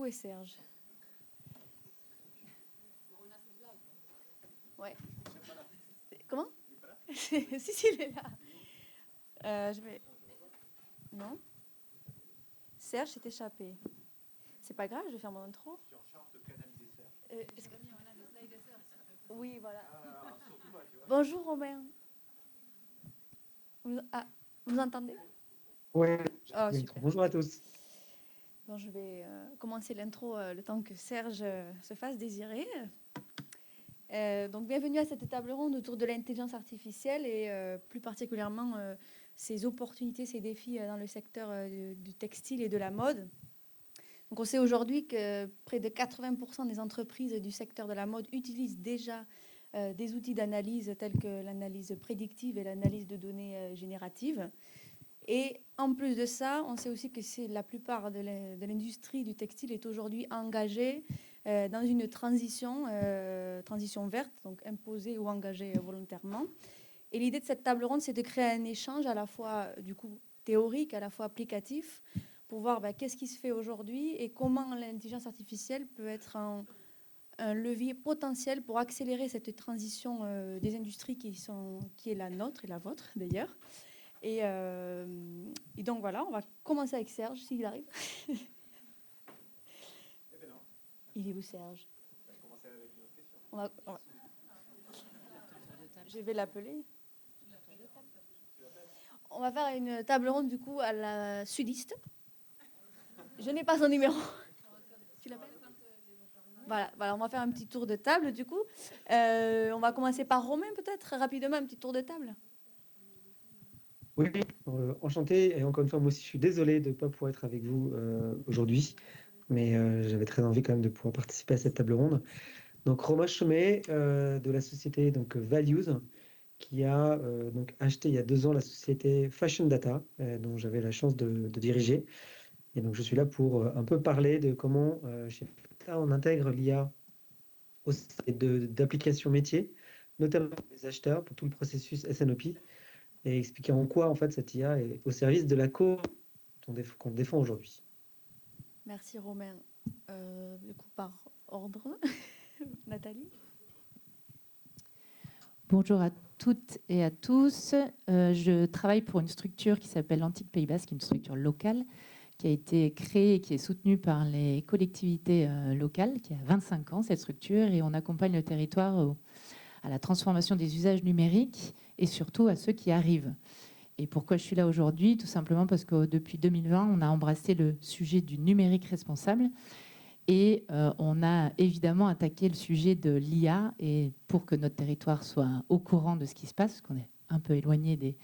Où est Serge? Ouais. Comment? Si, si, il est là. Je vais... Non? Serge s'est échappé. C'est pas grave, je vais faire mon intro. Tu es en charge de canaliser Serge. Oui, voilà. Surtout pas, tu vois. Bonjour Romain. Vous entendez? Oui, Oh, super. bonjour à tous. Bon, je vais commencer l'intro le temps que Serge se fasse désirer. Donc, bienvenue à cette table ronde autour de l'intelligence artificielle et plus particulièrement ses opportunités, ses défis dans le secteur du textile et de la mode. Donc, on sait aujourd'hui que près de 80% des entreprises du secteur de la mode utilisent déjà des outils d'analyse tels que l'analyse prédictive et l'analyse de données génératives. Et en plus de ça, on sait aussi que la plupart de l'industrie du textile est aujourd'hui engagée dans une transition verte, donc imposée ou engagée volontairement. Et l'idée de cette table ronde, c'est de créer un échange à la fois du coup théorique, à la fois applicatif, pour voir qu'est-ce qui se fait aujourd'hui et comment l'intelligence artificielle peut être un levier potentiel pour accélérer cette transition des industries qui est la nôtre et la vôtre d'ailleurs. Et donc voilà, on va commencer avec Serge, s'il arrive. Eh ben non. Il est où Serge? On va commencer avec une autre question. Je vais l'appeler. On va faire une table ronde du coup à la sudiste. Je n'ai pas son numéro. Tu l'appelles? Voilà, on va faire un petit tour de table du coup. On va commencer par Romain peut-être, rapidement, un petit tour de table. Oui, enchanté. Et encore une fois, moi aussi, je suis désolé de ne pas pouvoir être avec vous aujourd'hui, mais j'avais très envie quand même de pouvoir participer à cette table ronde. Donc, Romain Chomet de la société Values, qui a donc acheté il y a 2 ans la société Fashion Data, dont j'avais la chance de diriger. Et donc, je suis là pour un peu parler de comment chez Fata, on intègre l'IA au sein d'applications métiers, notamment pour les acheteurs, pour tout le processus SNOP, et expliquer en quoi en fait cette IA est au service de la cause qu'on défend aujourd'hui. Merci Romain. Du coup, par ordre, Nathalie. Bonjour à toutes et à tous. Je travaille pour une structure qui s'appelle l'Antique Pays Basque, une structure locale qui a été créée et qui est soutenue par les collectivités locales, qui a 25 ans cette structure, et on accompagne le territoire à la transformation des usages numériques et surtout à ceux qui arrivent. Et pourquoi je suis là aujourd'hui? Tout simplement parce que depuis 2020, on a embrassé le sujet du numérique responsable et on a évidemment attaqué le sujet de l'IA, et pour que notre territoire soit au courant de ce qui se passe, parce qu'on est un peu éloigné des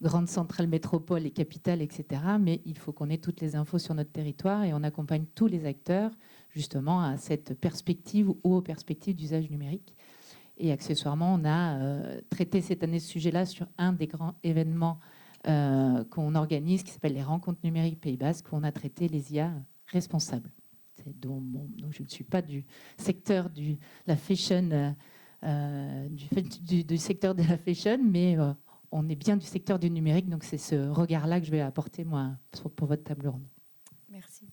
grandes centrales métropoles et capitales, etc. Mais il faut qu'on ait toutes les infos sur notre territoire, et on accompagne tous les acteurs justement à cette perspective ou aux perspectives d'usage numérique. Et accessoirement, on a traité cette année ce sujet-là sur un des grands événements qu'on organise, qui s'appelle les Rencontres numériques Pays Basque, où on a traité les IA responsables. Donc je ne suis pas du secteur de la fashion, du secteur de la fashion, mais on est bien du secteur du numérique. Donc c'est ce regard-là que je vais apporter moi pour votre table ronde. Merci.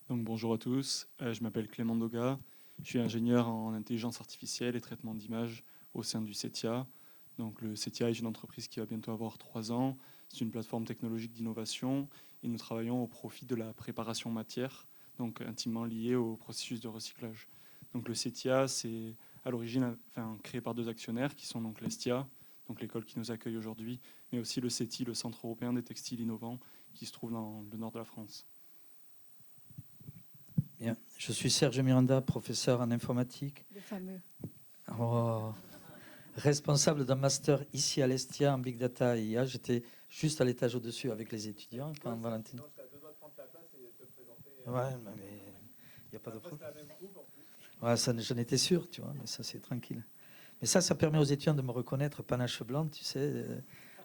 Donc bonjour à tous, je m'appelle Clément Doga. Je suis ingénieur en intelligence artificielle et traitement d'images au sein du CETIA. Donc le CETIA est une entreprise qui va bientôt avoir 3 ans. C'est une plateforme technologique d'innovation et nous travaillons au profit de la préparation matière, donc intimement liée au processus de recyclage. Donc le CETIA, c'est à l'origine créé par 2 actionnaires qui sont donc l'ESTIA, donc l'école qui nous accueille aujourd'hui, mais aussi le CETI, le Centre européen des textiles innovants, qui se trouve dans le nord de la France. Bien. Je suis Serge Miranda, professeur en informatique. Le fameux. Responsable d'un master ici à l'Estia en Big Data et IA. J'étais juste à l'étage au-dessus avec les étudiants quand Valentine. Non, j'étais à 2 doigts de prendre ta place et de te présenter. Ouais, mais il n'y a pas de problème. C'est la même coupe en plus. Ouais, ça, j'en étais sûr, tu vois, mais ça, c'est tranquille. Mais ça permet aux étudiants de me reconnaître, panache blanc, tu sais,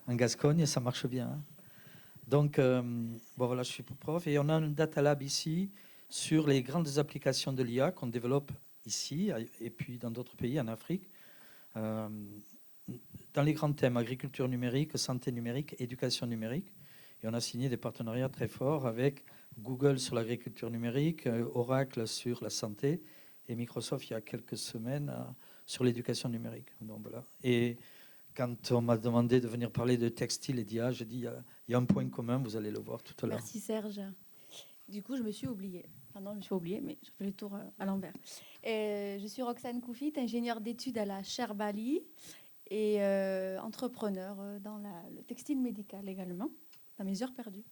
en Gascogne, ça marche bien. Hein. Donc, voilà, je suis prof et on a un data lab ici sur les grandes applications de l'IA qu'on développe ici et puis dans d'autres pays, en Afrique, dans les grands thèmes agriculture numérique, santé numérique, éducation numérique. Et on a signé des partenariats très forts avec Google sur l'agriculture numérique, Oracle sur la santé et Microsoft il y a quelques semaines sur l'éducation numérique. Donc, voilà. Et quand on m'a demandé de venir parler de textile et d'IA, j'ai dit il y a un point commun, vous allez le voir tout à l'heure. Merci Serge. Du coup, je me suis oubliée. Enfin non, je me suis oubliée, mais je fais le tour à l'envers. Je suis Roxane Koufit, ingénieure d'études à la Chaire Bali et entrepreneur dans le textile médical également, dans mes heures perdues.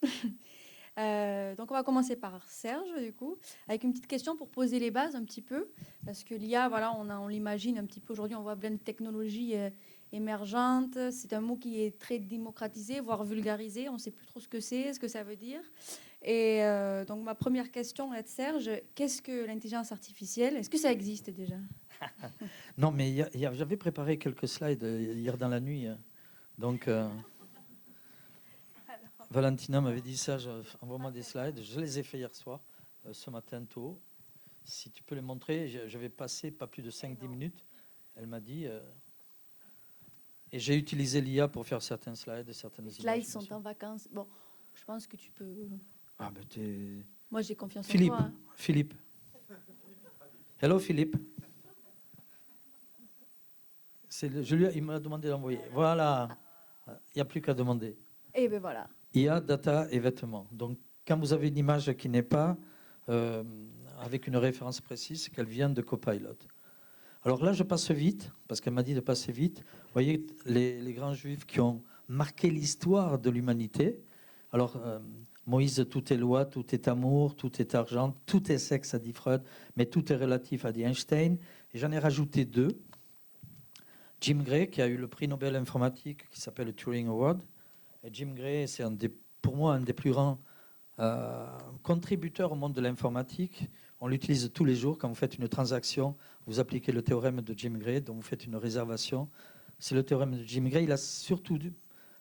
Donc on va commencer par Serge, du coup, avec une petite question pour poser les bases un petit peu, parce que l'IA, voilà, on l'imagine un petit peu aujourd'hui, on voit plein de technologies émergentes. C'est un mot qui est très démocratisé, voire vulgarisé. On ne sait plus trop ce que c'est, ce que ça veut dire. Et donc ma première question est de Serge, qu'est-ce que l'intelligence artificielle? Est-ce que ça existe déjà? Non, mais j'avais préparé quelques slides hier dans la nuit. Donc, Valentina m'avait dit ça, envoie-moi des slides. Je les ai fait hier soir, ce matin tôt. Si tu peux les montrer, j'avais passé pas plus de 5-10 minutes. Elle m'a dit... et j'ai utilisé l'IA pour faire certains slides, certaines images. Les slides sont en vacances. Bon, je pense que tu peux... Ah ben t'es... Moi, j'ai confiance Philippe, en toi. Philippe. Hello, Philippe. Il m'a demandé d'envoyer. Voilà. Il n'y a plus qu'à demander. Et ben voilà. IA, data et vêtements. Donc, quand vous avez une image qui n'est pas avec une référence précise, c'est qu'elle vient de Copilot. Alors là, je passe vite, parce qu'elle m'a dit de passer vite. Vous voyez, les grands juifs qui ont marqué l'histoire de l'humanité. Alors, Moïse, tout est loi, tout est amour, tout est argent, tout est sexe, a dit Freud, mais tout est relatif, a dit Einstein. Et j'en ai rajouté 2. Jim Gray, qui a eu le prix Nobel informatique, qui s'appelle le Turing Award. Et Jim Gray, c'est pour moi un des plus grands contributeurs au monde de l'informatique. On l'utilise tous les jours. Quand vous faites une transaction, vous appliquez le théorème de Jim Gray, dont vous faites une réservation. C'est le théorème de Jim Gray. Il a surtout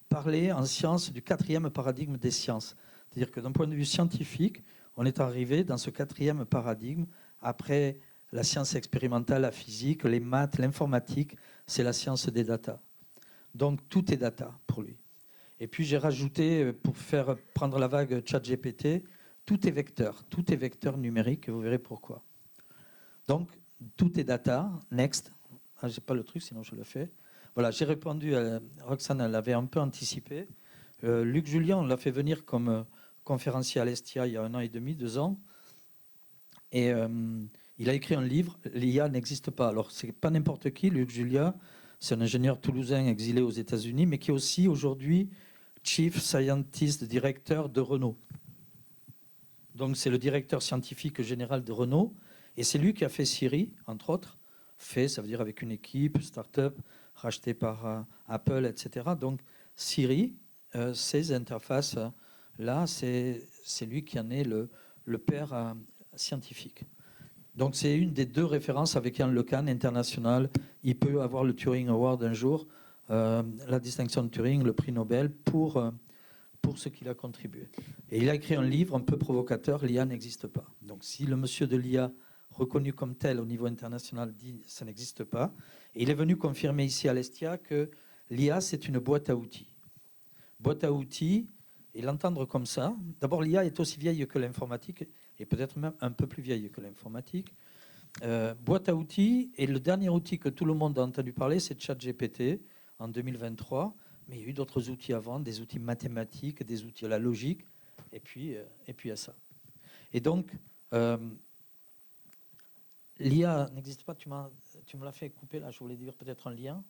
parlé en sciences du 4e paradigme des sciences. C'est-à-dire que d'un point de vue scientifique, on est arrivé dans ce 4e paradigme. Après la science expérimentale, la physique, les maths, l'informatique, c'est la science des data. Donc tout est data pour lui. Et puis j'ai rajouté, pour faire prendre la vague ChatGPT, tout est vecteur numérique, et vous verrez pourquoi. Donc tout est data, next. Ah, j'ai pas le truc, sinon je le fais. Voilà, j'ai répondu à Roxane, elle l'avait un peu anticipé. Luc Julien, on l'a fait venir comme conférencier à l'Estia il y a 1 an et demi, 2 ans. Et il a écrit un livre, l'IA n'existe pas. Alors, c'est pas n'importe qui, Luc Julia, c'est un ingénieur toulousain exilé aux États-Unis, mais qui est aussi aujourd'hui Chief Scientist, directeur de Renault. Donc, c'est le directeur scientifique général de Renault. Et c'est lui qui a fait Siri, entre autres. Ça veut dire avec une équipe, start-up, rachetée par Apple, etc. Donc, Siri, ces interfaces-là, c'est lui qui en est le père scientifique. Donc, c'est une des 2 références avec Yann LeCun, international. Il peut avoir le Turing Award un jour, la distinction de Turing, le prix Nobel, pour ce qu'il a contribué. Et il a écrit un livre un peu provocateur, l'IA n'existe pas. Donc, si le monsieur de l'IA, reconnu comme tel au niveau international, dit ça n'existe pas, et il est venu confirmer ici à l'Estia que l'IA, c'est une boîte à outils. Boîte à outils, et l'entendre comme ça, d'abord l'IA est aussi vieille que l'informatique, et peut-être même un peu plus vieille que l'informatique. Boîte à outils, et le dernier outil que tout le monde a entendu parler, c'est ChatGPT en 2023, mais il y a eu d'autres outils avant, des outils mathématiques, des outils à la logique, et puis à ça. Et donc, l'IA n'existe pas, tu me l'as fait couper là, je voulais dire peut-être un lien.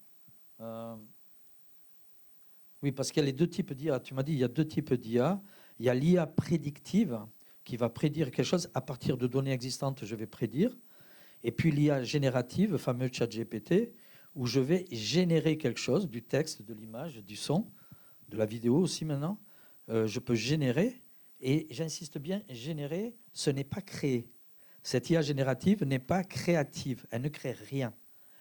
Oui, parce qu'il y a les 2 types d'IA. Tu m'as dit il y a 2 types d'IA. Il y a l'IA prédictive qui va prédire quelque chose à partir de données existantes, je vais prédire. Et puis l'IA générative, le fameux ChatGPT, où je vais générer quelque chose, du texte, de l'image, du son, de la vidéo aussi maintenant. Je peux générer, et j'insiste bien, générer, ce n'est pas créer. Cette IA générative n'est pas créative, elle ne crée rien.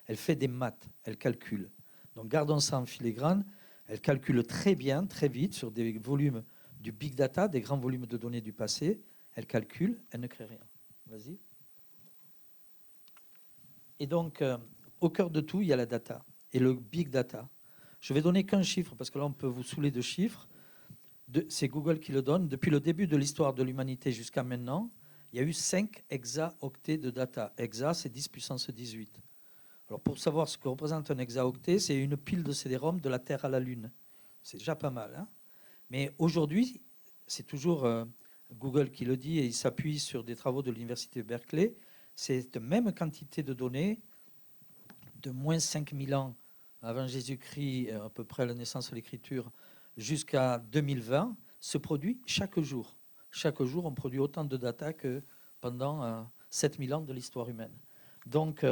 Elle fait des maths, elle calcule. Donc gardons ça en filigrane. Elle calcule très bien, très vite, sur des volumes du big data, des grands volumes de données du passé. Elle calcule, elle ne crée rien. Vas-y. Et donc, au cœur de tout, il y a la data et le big data. Je vais donner qu'un chiffre, parce que là, on peut vous saouler de chiffres. c'est Google qui le donne, depuis le début de l'histoire de l'humanité jusqu'à maintenant, il y a eu 5 hexaoctets de data. Hexa, c'est 10 puissance 18. Alors pour savoir ce que représente un hexaoctet, c'est une pile de CD-ROM de la Terre à la Lune. C'est déjà pas mal. Hein. Mais aujourd'hui, c'est toujours Google qui le dit et il s'appuie sur des travaux de l'université de Berkeley. Cette même quantité de données de moins 5000 ans avant Jésus-Christ, à peu près à la naissance de l'écriture, jusqu'à 2020, se produit chaque jour. Chaque jour, on produit autant de data que pendant 7000 ans de l'histoire humaine. Donc,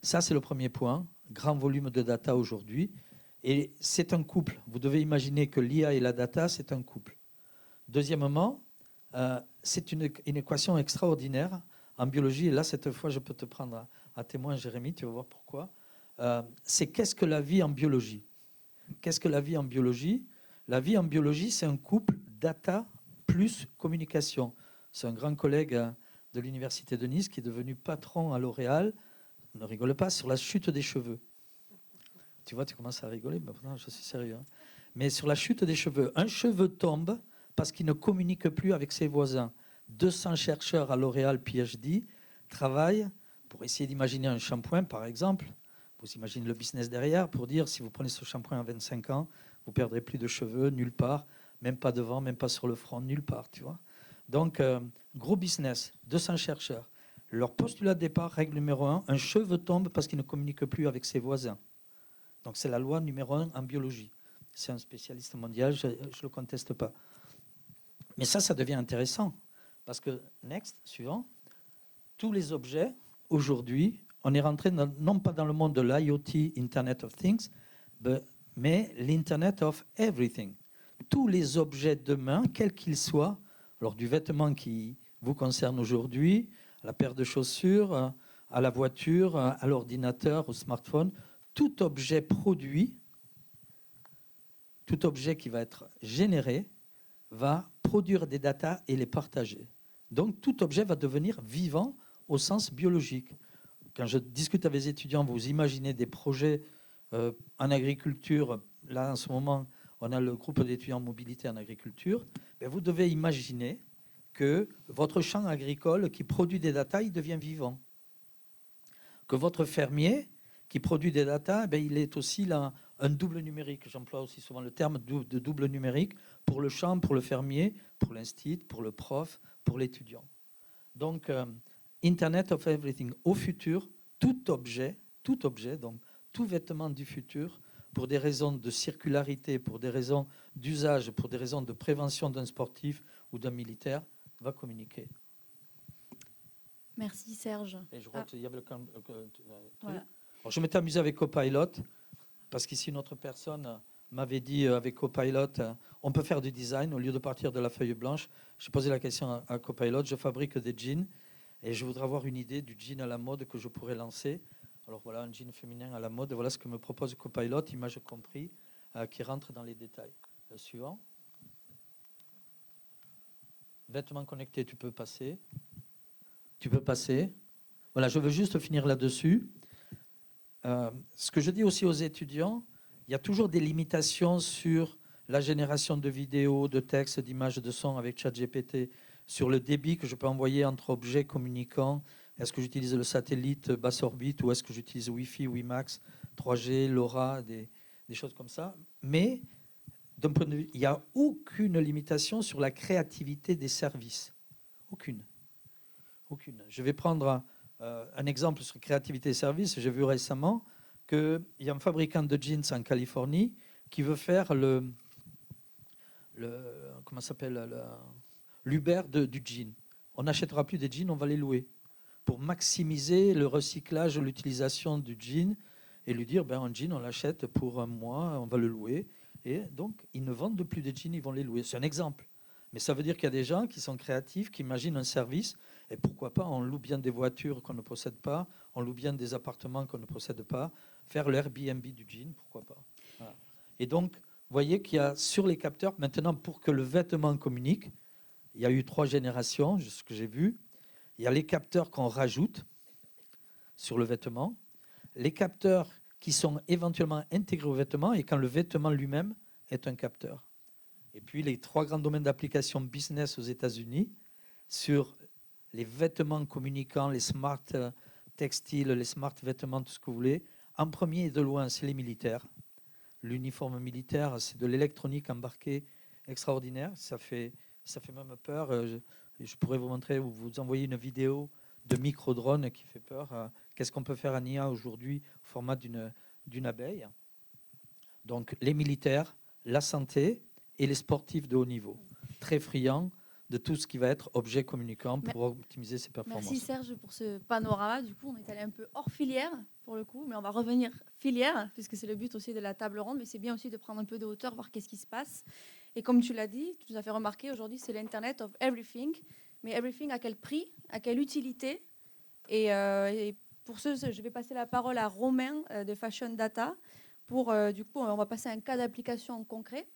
ça, c'est le premier point. Grand volume de data aujourd'hui. Et c'est un couple. Vous devez imaginer que l'IA et la data, c'est un couple. Deuxièmement, c'est une équation extraordinaire en biologie. Et là, cette fois, je peux te prendre à témoin, Jérémy, tu vas voir pourquoi. C'est qu'est-ce que la vie en biologie? Qu'est-ce que la vie en biologie? La vie en biologie, c'est un couple data plus communication. C'est un grand collègue de l'université de Nice qui est devenu patron à L'Oréal. Ne rigole pas, sur la chute des cheveux. Tu vois, tu commences à rigoler, mais pourtant, je suis sérieux. Hein. Mais sur la chute des cheveux, un cheveu tombe parce qu'il ne communique plus avec ses voisins. 200 chercheurs à L'Oréal PhD travaillent pour essayer d'imaginer un shampoing, par exemple. Vous imaginez le business derrière pour dire si vous prenez ce shampoing à 25 ans, vous perdrez plus de cheveux nulle part, même pas devant, même pas sur le front, nulle part, tu vois. Donc, gros business, 200 chercheurs. Leur postulat de départ, règle numéro 1, un cheveu tombe parce qu'il ne communique plus avec ses voisins. Donc, c'est la loi numéro 1 en biologie. C'est un spécialiste mondial, je ne le conteste pas. Mais ça devient intéressant. Parce que, next, suivant, tous les objets, aujourd'hui, on est rentré non pas dans le monde de l'IoT, Internet of Things, mais l'Internet of Everything. Tous les objets demain, quels qu'ils soient, alors du vêtement qui vous concerne aujourd'hui, à la paire de chaussures, à la voiture, à l'ordinateur, au smartphone, tout objet produit, tout objet qui va être généré, va produire des datas et les partager. Donc tout objet va devenir vivant au sens biologique. Quand je discute avec les étudiants, vous imaginez des projets en agriculture. Là, en ce moment, on a le groupe d'étudiants en mobilité en agriculture. Ben, vous devez imaginer que votre champ agricole qui produit des datas, il devient vivant. Que votre fermier qui produit des datas, ben, il est aussi là un double numérique. J'emploie aussi souvent le terme de double numérique pour le champ, pour le fermier, pour l'instit, pour le prof, pour l'étudiant. Donc, Internet of Everything. Au futur, tout objet, donc tout vêtement du futur, pour des raisons de circularité, pour des raisons d'usage, pour des raisons de prévention d'un sportif ou d'un militaire, va communiquer. Merci Serge. Et je crois qu'il y avait le voilà. Alors, je m'étais amusé avec Copilot, parce qu'ici, une autre personne m'avait dit avec Copilot, on peut faire du design au lieu de partir de la feuille blanche. J'ai posé la question à Copilot, je fabrique des jeans et je voudrais avoir une idée du jean à la mode que je pourrais lancer. Alors voilà, un jean féminin à la mode, voilà ce que me propose Copilot, image compris, qui rentre dans les détails. Le suivant. Vêtements connectés, tu peux passer. Tu peux passer. Voilà, je veux juste finir là-dessus. Ce que je dis aussi aux étudiants, il y a toujours des limitations sur la génération de vidéos, de textes, d'images, de sons avec ChatGPT, sur le débit que je peux envoyer entre objets communicants. Est-ce que j'utilise le satellite basse orbite ou est-ce que j'utilise Wi-Fi, WiMAX, 3G, LoRa, des choses comme ça. Mais d'un point de vue, il n'y a aucune limitation sur la créativité des services. Aucune. Aucune. Je vais prendre un exemple sur créativité des services. J'ai vu récemment qu'il y a un fabricant de jeans en Californie qui veut faire comment s'appelle, l'Uber du jean. On n'achètera plus des jeans, on va les louer pour maximiser le recyclage, l'utilisation du jean et lui dire un jean, on l'achète pour un mois, on va le louer. Et donc, ils ne vendent plus de jeans, ils vont les louer. C'est un exemple. Mais ça veut dire qu'il y a des gens qui sont créatifs, qui imaginent un service. Et pourquoi pas, on loue bien des voitures qu'on ne possède pas, on loue bien des appartements qu'on ne possède pas. Faire l'Airbnb du jean, pourquoi pas. Voilà. Et donc, vous voyez qu'il y a sur les capteurs, maintenant, pour que le vêtement communique, il y a eu 3 générations, ce que j'ai vu. Il y a les capteurs qu'on rajoute sur le vêtement, les capteurs qui sont éventuellement intégrés au vêtement et quand le vêtement lui-même est un capteur. Et puis les 3 grands domaines d'application business aux États-Unis sur les vêtements communicants, les smart textiles, les smart vêtements, tout ce que vous voulez. En premier et de loin, c'est les militaires. L'uniforme militaire, c'est de l'électronique embarquée extraordinaire. Ça fait même peur. Je pourrais vous montrer ou vous envoyer une vidéo de micro-drone qui fait peur. Qu'est-ce qu'on peut faire en IA aujourd'hui au format d'une abeille? Donc les militaires, la santé et les sportifs de haut niveau. Très friands de tout ce qui va être objet communicant pour optimiser ses performances. Merci Serge pour ce panorama. Du coup, on est allé un peu hors filière pour le coup, mais on va revenir filière, puisque c'est le but aussi de la table ronde, mais c'est bien aussi de prendre un peu de hauteur, voir qu'est-ce qui se passe. Et comme tu l'as dit, tu nous as fait remarquer, aujourd'hui, c'est l'Internet of Everything. Mais everything à quel prix, à quelle utilité? Et pour ce, je vais passer la parole à Romain de Fashion Data. Du coup, on va passer à un cas d'application concret.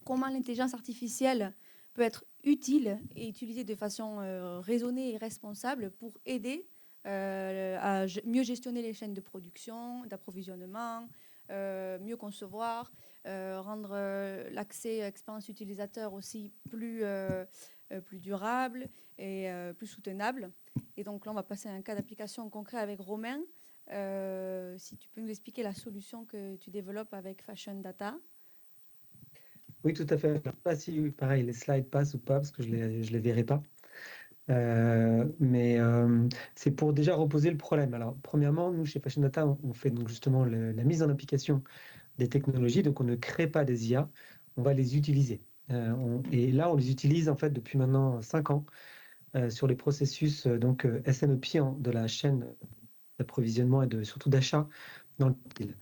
Comment l'intelligence artificielle peut être utile et utilisée de façon raisonnée et responsable pour aider à mieux gestionner les chaînes de production, d'approvisionnement, mieux concevoir, rendre l'accès à l'expérience utilisateur aussi plus durable et plus soutenable. Et donc là, on va passer à un cas d'application concret avec Romain. Si tu peux nous expliquer la solution que tu développes avec Fashion Data. Oui, tout à fait. Je ne sais pas si, pareil, les slides passent ou pas, parce que je les verrai pas. Mais c'est pour déjà reposer le problème. Alors, premièrement, nous, chez Fashion Data, on fait donc justement la mise en application des technologies. Donc, on ne crée pas des IA, on va les utiliser. Et là, on les utilise en fait depuis maintenant 5 ans sur les processus donc SNOP de la chaîne d'approvisionnement et surtout d'achat dans le textile.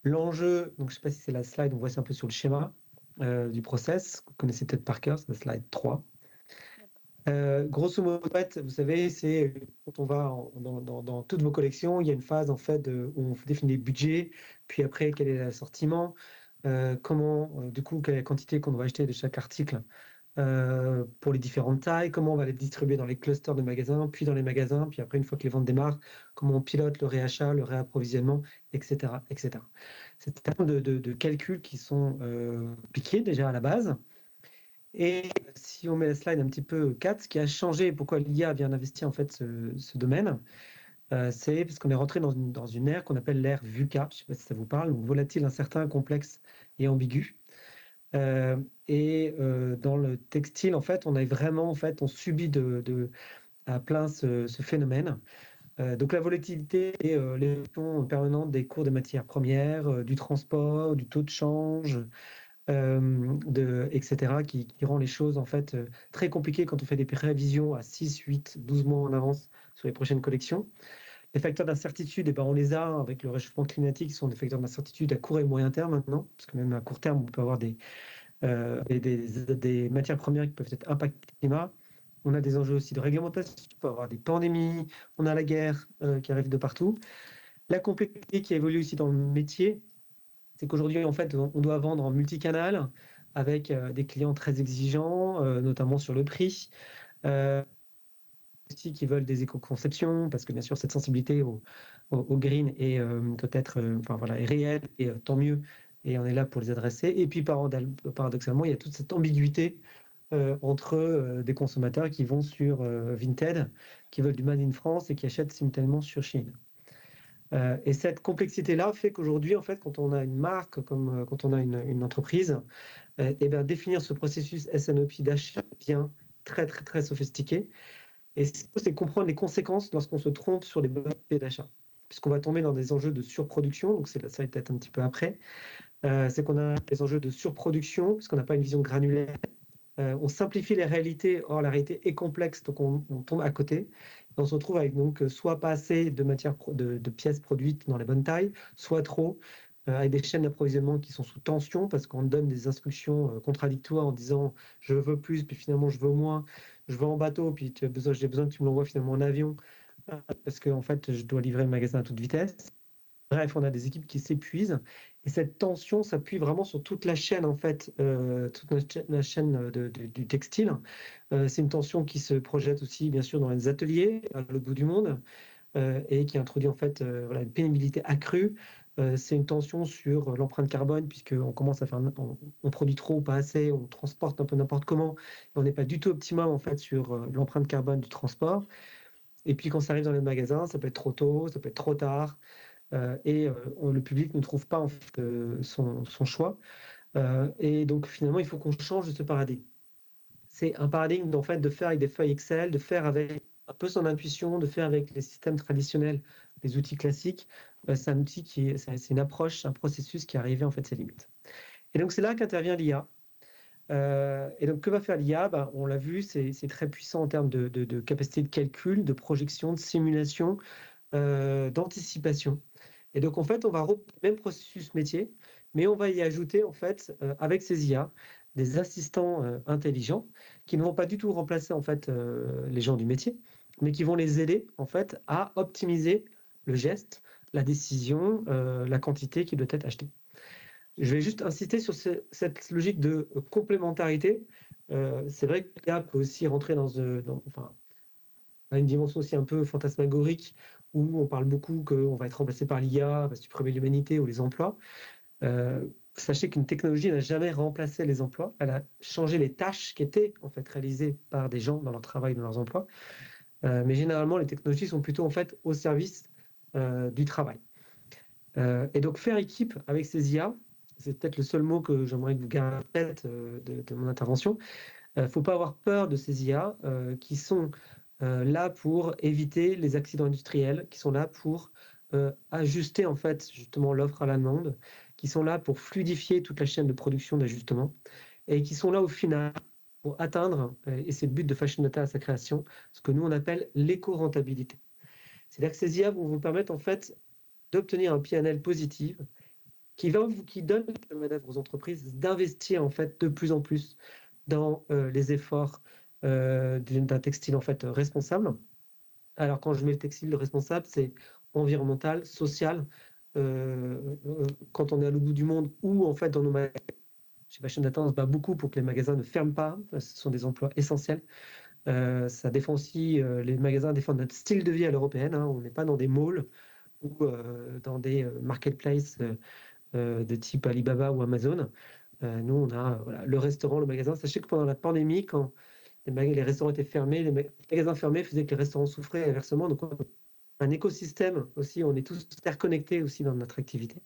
L'enjeu, donc je ne sais pas si c'est la slide, on voit ça un peu sur le schéma du process. Vous connaissez peut-être par cœur, c'est la slide 3. Grosso modo, en fait, vous savez, c'est quand on va dans toutes vos collections, il y a une phase en fait où on définit les budgets, puis après quel est l'assortiment, du coup quelle est la quantité qu'on doit acheter de chaque article pour les différentes tailles, comment on va les distribuer dans les clusters de magasins, puis dans les magasins, puis après une fois que les ventes démarrent, comment on pilote le réachat, le réapprovisionnement, etc., etc. C'est un certain nombre de calculs qui sont appliqués déjà à la base. Et si on met la slide un petit peu 4, ce qui a changé, pourquoi l'IA vient d'investir en fait ce domaine, c'est parce qu'on est rentré dans une ère qu'on appelle l'ère VUCA, je ne sais pas si ça vous parle, donc volatile, incertain, complexe et ambigu. Dans le textile, en fait, on a vraiment, en fait, on subit à plein ce phénomène. Donc la volatilité et l'évolution permanente des cours des matières premières, du transport, du taux de change, etc., qui rend les choses en fait très compliquées quand on fait des prévisions à 6, 8, 12 mois en avance sur les prochaines collections. Les facteurs d'incertitude, on les a avec le réchauffement climatique, qui sont des facteurs d'incertitude à court et moyen terme maintenant, parce que même à court terme, on peut avoir des matières premières qui peuvent être impactées par le climat. On a des enjeux aussi de réglementation, on peut avoir des pandémies, on a la guerre qui arrive de partout. La complexité qui évolue aussi dans le métier, c'est qu'aujourd'hui, en fait, on doit vendre en multicanal avec des clients très exigeants, notamment sur le prix. Aussi qui veulent des éco-conceptions, parce que bien sûr, cette sensibilité au green est peut-être est réelle, et tant mieux, et on est là pour les adresser. Et puis, paradoxalement, il y a toute cette ambiguïté entre des consommateurs qui vont sur Vinted, qui veulent du Made in France et qui achètent simultanément sur Chine. Et cette complexité-là fait qu'aujourd'hui, en fait, quand on a une marque, comme quand on a une entreprise, définir ce processus SNOP d'achat devient très, très, très sophistiqué. Et c'est comprendre les conséquences lorsqu'on se trompe sur les modalités d'achat, puisqu'on va tomber dans des enjeux de surproduction, donc ça va peut-être un petit peu après, c'est qu'on a des enjeux de surproduction, puisqu'on n'a pas une vision granulaire. On simplifie les réalités, or la réalité est complexe, donc on tombe à côté. Et on se retrouve avec donc soit pas assez de pièces produites dans les bonnes tailles, soit trop, avec des chaînes d'approvisionnement qui sont sous tension, parce qu'on donne des instructions contradictoires en disant « je veux plus », puis finalement « je veux moins ». Je vais en bateau, puis j'ai besoin que tu me l'envoies finalement en avion, parce que en fait, je dois livrer le magasin à toute vitesse. Bref, on a des équipes qui s'épuisent, et cette tension s'appuie vraiment sur toute la chaîne, en fait, toute la chaîne du textile. C'est une tension qui se projette aussi, bien sûr, dans les ateliers, à l'autre bout du monde, et qui introduit en fait une pénibilité accrue, c'est une tension sur l'empreinte carbone, puisqu'on commence à faire, on produit trop ou pas assez, on transporte un peu n'importe comment, et on n'est pas du tout optimum en fait sur l'empreinte carbone du transport. Et puis quand ça arrive dans les magasins, ça peut être trop tôt, ça peut être trop tard, et le public ne trouve pas en fait, son choix. Et donc finalement, il faut qu'on change de ce paradigme. C'est un paradigme en fait, de faire avec des feuilles Excel, de faire avec un peu son intuition, de faire avec les systèmes traditionnels, les outils classiques. C'est un outil c'est une approche, un processus qui est arrivé en fait ses limites. Et donc c'est là qu'intervient l'IA. Et donc que va faire l'IA? On l'a vu, c'est très puissant en termes de capacité de calcul, de projection, de simulation, d'anticipation. Et donc en fait, on va reprendre le même processus métier, mais on va y ajouter en fait avec ces IA des assistants intelligents qui ne vont pas du tout remplacer en fait les gens du métier, mais qui vont les aider en fait à optimiser le geste, la décision, la quantité qui doit être achetée. Je vais juste insister sur cette logique de complémentarité. C'est vrai que l'IA peut aussi rentrer enfin, à une dimension aussi un peu fantasmagorique où on parle beaucoup qu'on va être remplacé par l'IA, va supprimer l'humanité ou les emplois. Sachez qu'une technologie n'a jamais remplacé les emplois, elle a changé les tâches qui étaient en fait réalisées par des gens dans leur travail, dans leurs emplois. Mais généralement, les technologies sont plutôt en fait au service du travail. Et donc faire équipe avec ces IA, c'est peut-être le seul mot que j'aimerais que vous gardiez en tête de mon intervention. Il ne faut pas avoir peur de ces IA qui sont là pour éviter les accidents industriels, qui sont là pour ajuster en fait justement l'offre à la demande, qui sont là pour fluidifier toute la chaîne de production d'ajustement et qui sont là au final pour atteindre, et c'est le but de Fashion Data à sa création, ce que nous on appelle l'éco-rentabilité. C'est-à-dire que ces IA vont vous permettre en fait d'obtenir un PNL positif qui donne la manœuvre aux entreprises d'investir en fait de plus en plus dans les efforts d'un textile en fait responsable. Alors quand je mets le textile responsable, c'est environnemental, social. Quand on est à l'autre bout du monde ou en fait dans nos magasins, chez Fashion Data, on se bat beaucoup pour que les magasins ne ferment pas. Ce sont des emplois essentiels. Ça défend aussi, les magasins défendent notre style de vie à l'européenne. Hein. On n'est pas dans des malls ou dans des marketplaces de type Alibaba ou Amazon. Nous, on a voilà, le restaurant, le magasin. Sachez que pendant la pandémie, quand les restaurants étaient fermés, les magasins fermés faisaient que les restaurants souffraient inversement. Donc, un écosystème aussi, on est tous interconnectés aussi dans notre activité.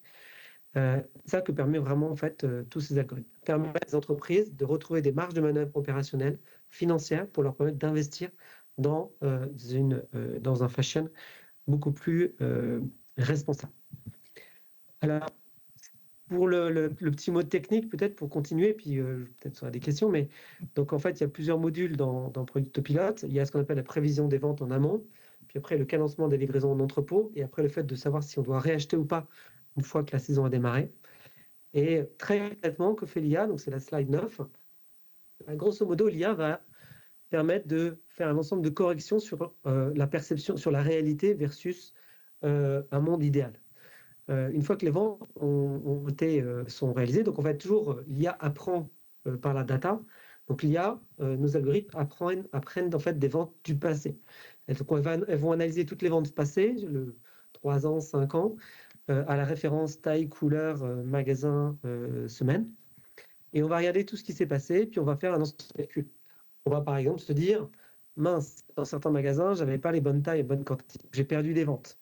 C'est ça que permet vraiment en fait tous ces algorithmes. Permettre aux entreprises de retrouver des marges de manœuvre opérationnelles, financières, pour leur permettre d'investir dans un fashion beaucoup plus responsable. Alors, pour le petit mot technique, peut-être pour continuer, puis peut-être sur des questions, mais donc en fait, il y a plusieurs modules dans Product Pilote. Il y a ce qu'on appelle la prévision des ventes en amont, puis après le cadencement des livraisons en entrepôt, et après le fait de savoir si on doit réacheter ou pas une fois que la saison a démarré. Et très concrètement, que fait l'IA? Donc c'est la slide 9. Grosso modo, l'IA va permettre de faire un ensemble de corrections sur la perception, sur la réalité versus un monde idéal. Une fois que les ventes sont réalisées, donc on va toujours, l'IA apprend par la data. Donc l'IA, nos algorithmes apprennent en fait des ventes du passé. Et donc elles vont analyser toutes les ventes passées, 3 ans, 5 ans, à la référence taille, couleur, magasin, semaine. Et on va regarder tout ce qui s'est passé, puis on va faire un ensemble de calculs. On va par exemple se dire, mince, dans certains magasins, je n'avais pas les bonnes tailles et bonnes quantités. J'ai perdu des ventes.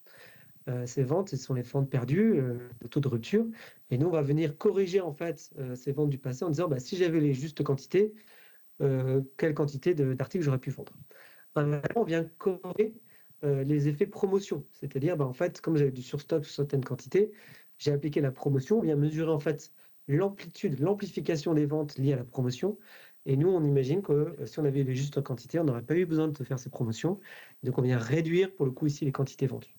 Ces ventes, ce sont les ventes perdues, le taux de rupture. Et nous, on va venir corriger en fait ces ventes du passé en disant, si j'avais les justes quantités, quelle quantité d'articles j'aurais pu vendre. On vient corriger les effets promotion, c'est-à-dire, en fait, comme j'avais du surstock sur certaines quantités, j'ai appliqué la promotion. On vient mesurer en fait l'amplitude, l'amplification des ventes liées à la promotion. Et nous, on imagine que si on avait les justes quantités, on n'aurait pas eu besoin de faire ces promotions. Donc, on vient réduire pour le coup ici les quantités vendues.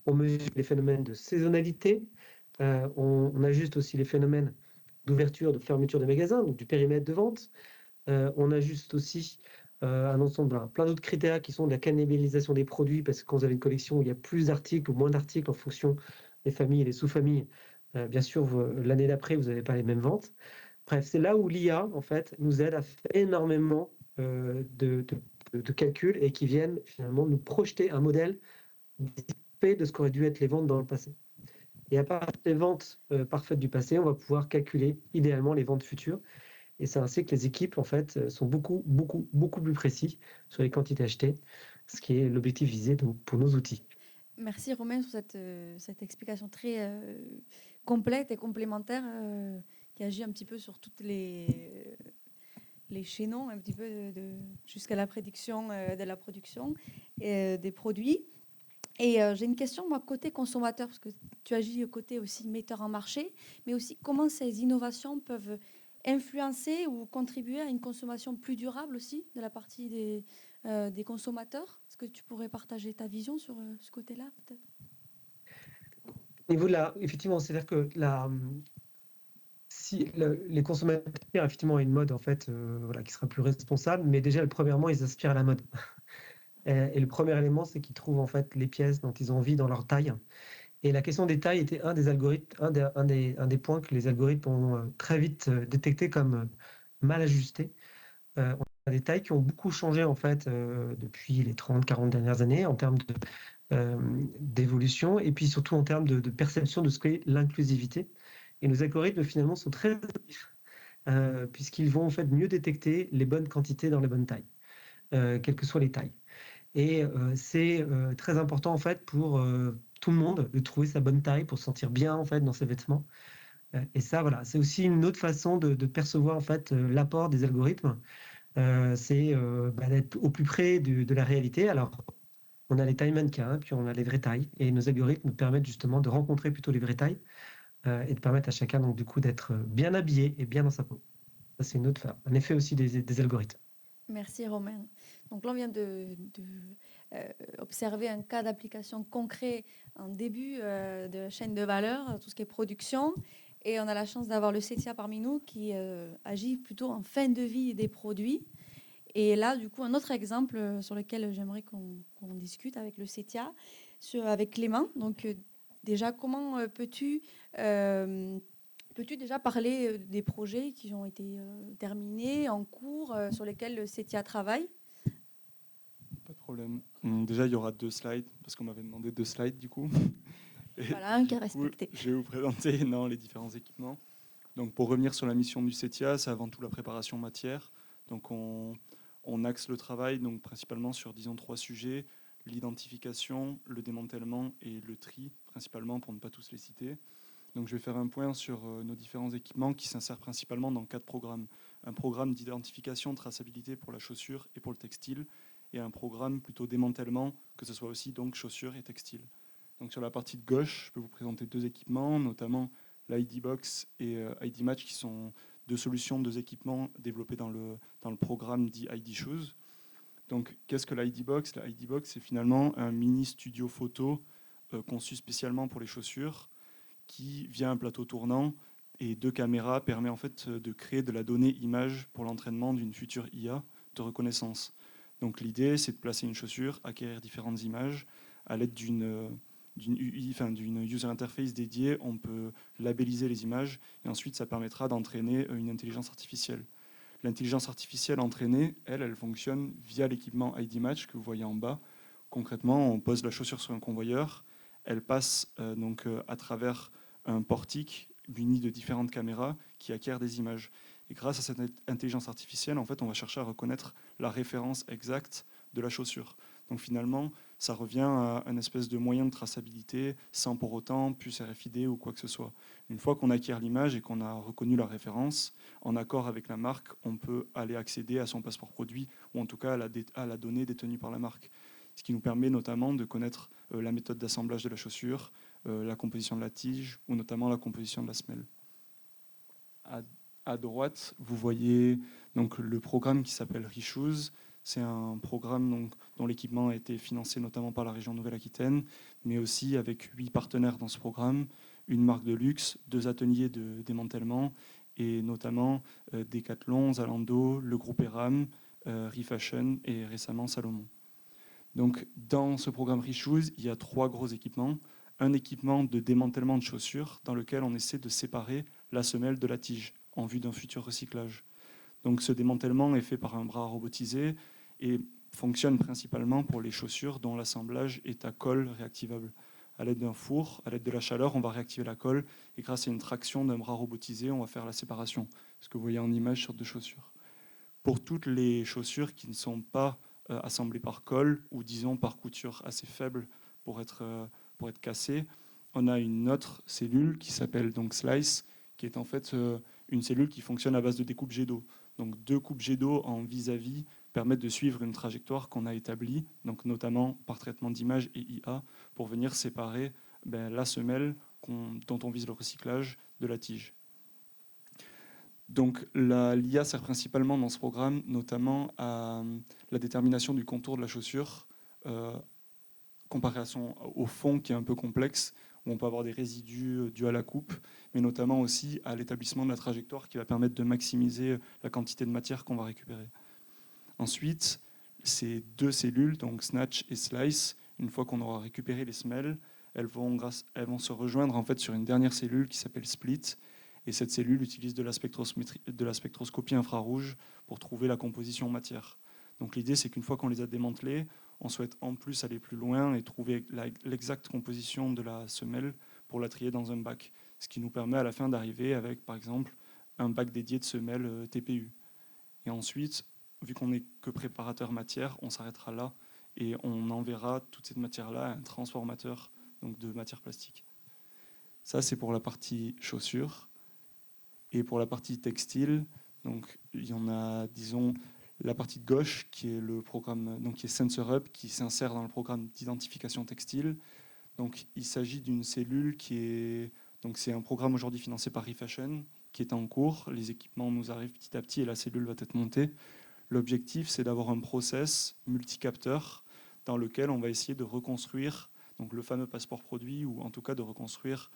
On mesure les phénomènes de saisonnalité, on ajuste aussi les phénomènes d'ouverture, de fermeture des magasins, donc du périmètre de vente. On ajuste aussi un ensemble, plein d'autres critères qui sont de la cannibalisation des produits, parce que quand vous avez une collection où il y a plus d'articles ou moins d'articles en fonction des familles et des sous-familles, bien sûr, l'année d'après, vous n'avez pas les mêmes ventes. Bref, c'est là où l'IA, en fait, nous aide à faire énormément de calculs et qui viennent finalement nous projeter un modèle de ce qu'auraient dû être les ventes dans le passé. Et à partir des ventes parfaites du passé, on va pouvoir calculer idéalement les ventes futures. Et c'est ainsi que les équipes, en fait, sont beaucoup, beaucoup, beaucoup plus précis sur les quantités achetées, ce qui est l'objectif visé donc, pour nos outils. Merci Romain sur cette explication très complète et complémentaire qui agit un petit peu sur toutes les chaînons, un petit peu jusqu'à la prédiction de la production des produits. Et j'ai une question, moi, côté consommateur, parce que tu agis côté aussi metteur en marché, mais aussi comment ces innovations peuvent influencer ou contribuer à une consommation plus durable aussi de la partie des consommateurs. Est-ce que tu pourrais partager ta vision sur ce côté-là, peut-être? Au niveau de effectivement, c'est-à-dire que les consommateurs effectivement une mode en fait, voilà, qui sera plus responsable, mais déjà, premièrement, ils aspirent à la mode. Et le premier élément, c'est qu'ils trouvent en fait les pièces dont ils ont envie dans leur taille. Et la question des tailles était un des algorithmes, un des points que les algorithmes ont très vite détecté comme mal ajusté. On a des tailles qui ont beaucoup changé en fait depuis les 30-40 dernières années en termes d'évolution et puis surtout en termes de perception de ce qu'est l'inclusivité. Et nos algorithmes finalement sont très actifs puisqu'ils vont en fait mieux détecter les bonnes quantités dans les bonnes tailles, quelles que soient les tailles. Et c'est très important en fait pour tout le monde de trouver sa bonne taille pour se sentir bien en fait dans ses vêtements. Et ça, voilà, c'est aussi une autre façon de percevoir en fait l'apport des algorithmes. C'est d'être au plus près de la réalité. Alors, on a les tailles mannequins, puis on a les vraies tailles, et nos algorithmes nous permettent justement de rencontrer plutôt les vraies tailles et de permettre à chacun donc du coup d'être bien habillé et bien dans sa peau. Ça, c'est un effet aussi des algorithmes. Merci Romain. Donc là, on vient observer un cas d'application concret en début de la chaîne de valeur, tout ce qui est production. Et on a la chance d'avoir le CETIA parmi nous qui agit plutôt en fin de vie des produits. Et là, du coup, un autre exemple sur lequel j'aimerais qu'on discute avec le CETIA, avec Clément. Donc déjà, comment peux-tu déjà parler des projets qui ont été terminés, en cours, sur lesquels le CETIA travaille? Pas de problème. Déjà, il y aura 2 slides, parce qu'on m'avait demandé 2 slides du coup. Et Voilà, un qui est respecté. Je vais vous présenter les différents équipements. Donc, pour revenir sur la mission du CETIA, c'est avant tout la préparation matière. Donc, on axe le travail donc, principalement sur, disons, 3 sujets: l'identification, le démantèlement et le tri, principalement, pour ne pas tous les citer. Donc, je vais faire un point sur nos différents équipements qui s'insèrent principalement dans 4 programmes. Un programme d'identification, traçabilité pour la chaussure et pour le textile, et un programme plutôt démantèlement, que ce soit aussi donc chaussures et textiles. Donc, sur la partie de gauche, je peux vous présenter 2 équipements, notamment l'ID Box et ID Match, qui sont 2 solutions, 2 équipements développés dans le programme dit ID Shoes. Donc, qu'est-ce que l'ID Box? L'ID Box, c'est finalement un mini studio photo conçu spécialement pour les chaussures, qui, via un plateau tournant et 2 caméras, permet en fait de créer de la donnée image pour l'entraînement d'une future IA de reconnaissance. Donc l'idée, c'est de placer une chaussure, acquérir différentes images à l'aide d'une UI, d'une user interface dédiée. On peut labelliser les images et ensuite ça permettra d'entraîner une intelligence artificielle. L'intelligence artificielle entraînée, elle fonctionne via l'équipement ID Match que vous voyez en bas. Concrètement, on pose la chaussure sur un convoyeur, elle passe à travers un portique muni de différentes caméras qui acquièrent des images. Et grâce à cette intelligence artificielle, en fait, on va chercher à reconnaître la référence exacte de la chaussure. Donc finalement, ça revient à un espèce de moyen de traçabilité sans pour autant puce RFID ou quoi que ce soit. Une fois qu'on acquiert l'image et qu'on a reconnu la référence, en accord avec la marque, on peut aller accéder à son passeport produit ou en tout cas à la donnée détenue par la marque. Ce qui nous permet notamment de connaître la méthode d'assemblage de la chaussure, la composition de la tige ou notamment la composition de la semelle. À droite, vous voyez donc le programme qui s'appelle Reshoes. C'est un programme dont l'équipement a été financé notamment par la région Nouvelle-Aquitaine, mais aussi avec 8 partenaires dans ce programme, une marque de luxe, 2 ateliers de démantèlement, et notamment Decathlon, Zalando, le groupe Eram, Refashion et récemment Salomon. Donc, dans ce programme Reshoes, il y a 3 gros équipements. Un équipement de démantèlement de chaussures dans lequel on essaie de séparer la semelle de la tige en vue d'un futur recyclage. Donc ce démantèlement est fait par un bras robotisé et fonctionne principalement pour les chaussures dont l'assemblage est à colle réactivable. à l'aide d'un four, à l'aide de la chaleur, on va réactiver la colle et grâce à une traction d'un bras robotisé, on va faire la séparation. Ce que vous voyez en image sur 2 chaussures. Pour toutes les chaussures qui ne sont pas assemblées par colle ou disons par couture assez faible pour être cassées, on a une autre cellule qui s'appelle donc Slice, qui est en fait une cellule qui fonctionne à base de découpe jet d'eau. Donc 2 coupes jet d'eau en vis-à-vis permettent de suivre une trajectoire qu'on a établie, donc notamment par traitement d'image et IA, pour venir séparer la semelle dont on vise le recyclage de la tige. Donc l'IA sert principalement dans ce programme, notamment à la détermination du contour de la chaussure, comparé au fond qui est un peu complexe, où on peut avoir des résidus dus à la coupe, mais notamment aussi à l'établissement de la trajectoire qui va permettre de maximiser la quantité de matière qu'on va récupérer. Ensuite, ces 2 cellules, donc Snatch et Slice, une fois qu'on aura récupéré les semelles, elles vont se rejoindre en fait sur une dernière cellule qui s'appelle Split. Et cette cellule utilise de la spectroscopie infrarouge pour trouver la composition matière. Donc l'idée, c'est qu'une fois qu'on les a démantelés, on souhaite en plus aller plus loin et trouver l'exacte composition de la semelle pour la trier dans un bac. Ce qui nous permet à la fin d'arriver avec, par exemple, un bac dédié de semelles TPU. Et ensuite, vu qu'on n'est que préparateur matière, on s'arrêtera là et on enverra toute cette matière-là à un transformateur donc de matière plastique. Ça, c'est pour la partie chaussures. Et pour la partie textile, donc il y en a, disons, la partie de gauche qui est le programme, donc qui est SensorHub, qui s'insère dans le programme d'identification textile. Donc il s'agit d'une cellule donc c'est un programme aujourd'hui financé par Refashion qui est en cours. Les équipements nous arrivent petit à petit et la cellule va être montée. L'objectif, c'est d'avoir un process multicapteur dans lequel on va essayer de reconstruire donc le fameux passeport produit, ou en tout cas de reconstruire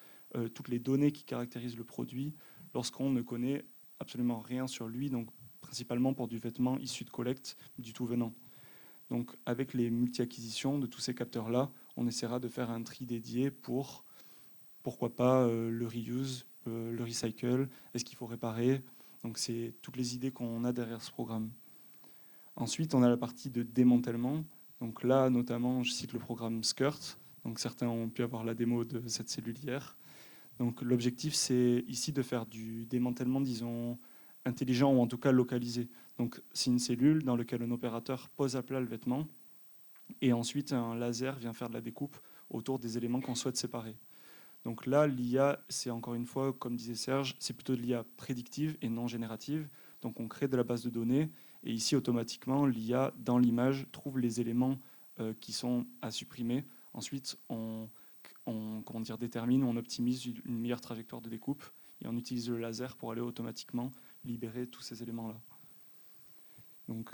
toutes les données qui caractérisent le produit lorsqu'on ne connaît absolument rien sur lui, donc principalement pour du vêtement issu de collecte, du tout venant. Donc avec les multi-acquisitions de tous ces capteurs-là, on essaiera de faire un tri dédié pour, pourquoi pas, le reuse, le recycle, est-ce qu'il faut réparer. Donc c'est toutes les idées qu'on a derrière ce programme. Ensuite, on a la partie de démantèlement. Donc là, notamment, je cite le programme SCIRT. Donc certains ont pu avoir la démo de cette cellule hier. Donc l'objectif, c'est ici de faire du démantèlement, disons, intelligent ou en tout cas localisé. Donc c'est une cellule dans laquelle un opérateur pose à plat le vêtement et ensuite un laser vient faire de la découpe autour des éléments qu'on souhaite séparer. Donc là, l'IA, c'est encore une fois, comme disait Serge, c'est plutôt de l'IA prédictive et non générative. Donc on crée de la base de données et ici, automatiquement, l'IA, dans l'image, trouve les éléments qui sont à supprimer. Ensuite, on détermine, on optimise une meilleure trajectoire de découpe et on utilise le laser pour aller automatiquement libérer tous ces éléments-là. Donc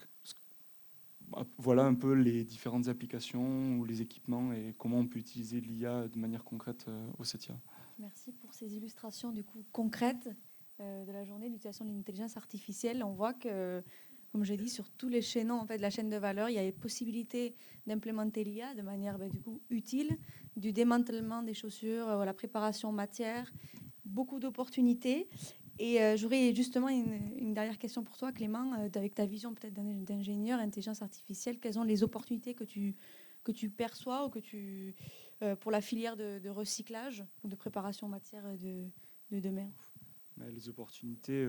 voilà un peu les différentes applications ou les équipements et comment on peut utiliser l'IA de manière concrète au CETIA. Merci pour ces illustrations du coup concrètes de la journée d'utilisation de l'intelligence artificielle. On voit que, comme j'ai dit, sur tous les chaînons en fait, de la chaîne de valeur, il y a des possibilités d'implémenter l'IA de manière du coup utile, du démantèlement des chaussures, la préparation matière, beaucoup d'opportunités. Et j'aurais justement une dernière question pour toi, Clément, avec ta vision peut-être d'ingénieur, intelligence artificielle, quelles sont les opportunités que tu perçois ou que pour la filière de recyclage ou de préparation matière de demain? Les opportunités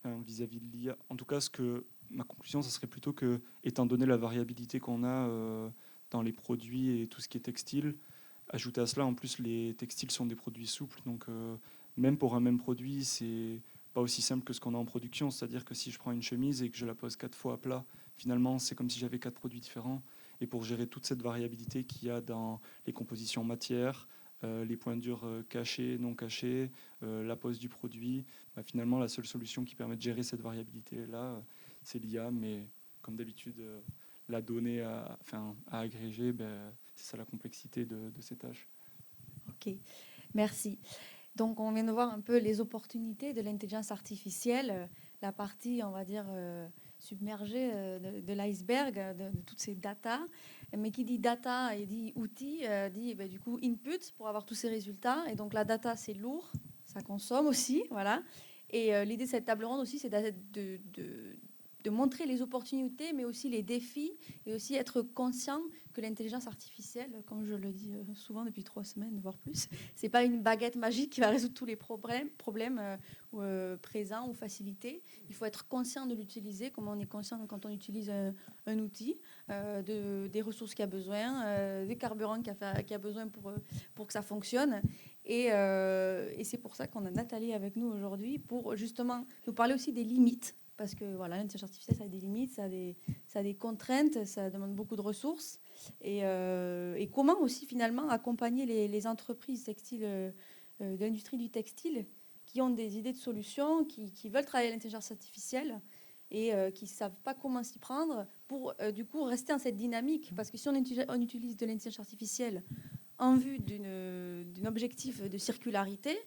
vis-à-vis de l'IA, en tout cas, ma conclusion, ça serait plutôt que, étant donné la variabilité qu'on a dans les produits et tout ce qui est textile, ajouter à cela, en plus, les textiles sont des produits souples, donc même pour un même produit, c'est pas aussi simple que ce qu'on a en production. C'est-à-dire que si je prends une chemise et que je la pose 4 fois à plat, finalement, c'est comme si j'avais 4 produits différents. Et pour gérer toute cette variabilité qu'il y a dans les compositions matières, les points durs cachés, non cachés, la pose du produit, finalement, la seule solution qui permet de gérer cette variabilité-là, c'est l'IA. Mais comme d'habitude, la donnée à agréger, c'est ça la complexité de ces tâches. Ok, merci. Donc, on vient de voir un peu les opportunités de l'intelligence artificielle, la partie, on va dire, submergée de l'iceberg, de toutes ces datas. Mais qui dit data et dit outils, dit du coup input pour avoir tous ces résultats. Et donc, la data, c'est lourd, ça consomme aussi, voilà. Et l'idée de cette table ronde aussi, c'est de montrer les opportunités, mais aussi les défis, et aussi être conscient que l'intelligence artificielle, comme je le dis souvent depuis 3 semaines, voire plus, c'est pas une baguette magique qui va résoudre tous les problèmes présents ou facilités. Il faut être conscient de l'utiliser, comme on est conscient quand on utilise un outil, des ressources qu'il a besoin, des carburants qu'il a besoin pour que ça fonctionne. Et c'est pour ça qu'on a Nathalie avec nous aujourd'hui, pour justement nous parler aussi des limites. Parce que voilà, l'intelligence artificielle, ça a des limites, ça a des contraintes, ça demande beaucoup de ressources. Et comment aussi finalement accompagner les entreprises textiles, de l'industrie du textile, qui ont des idées de solutions, qui veulent travailler l'intelligence artificielle et qui ne savent pas comment s'y prendre pour du coup rester dans cette dynamique. Parce que si on utilise de l'intelligence artificielle en vue d'un objectif de circularité,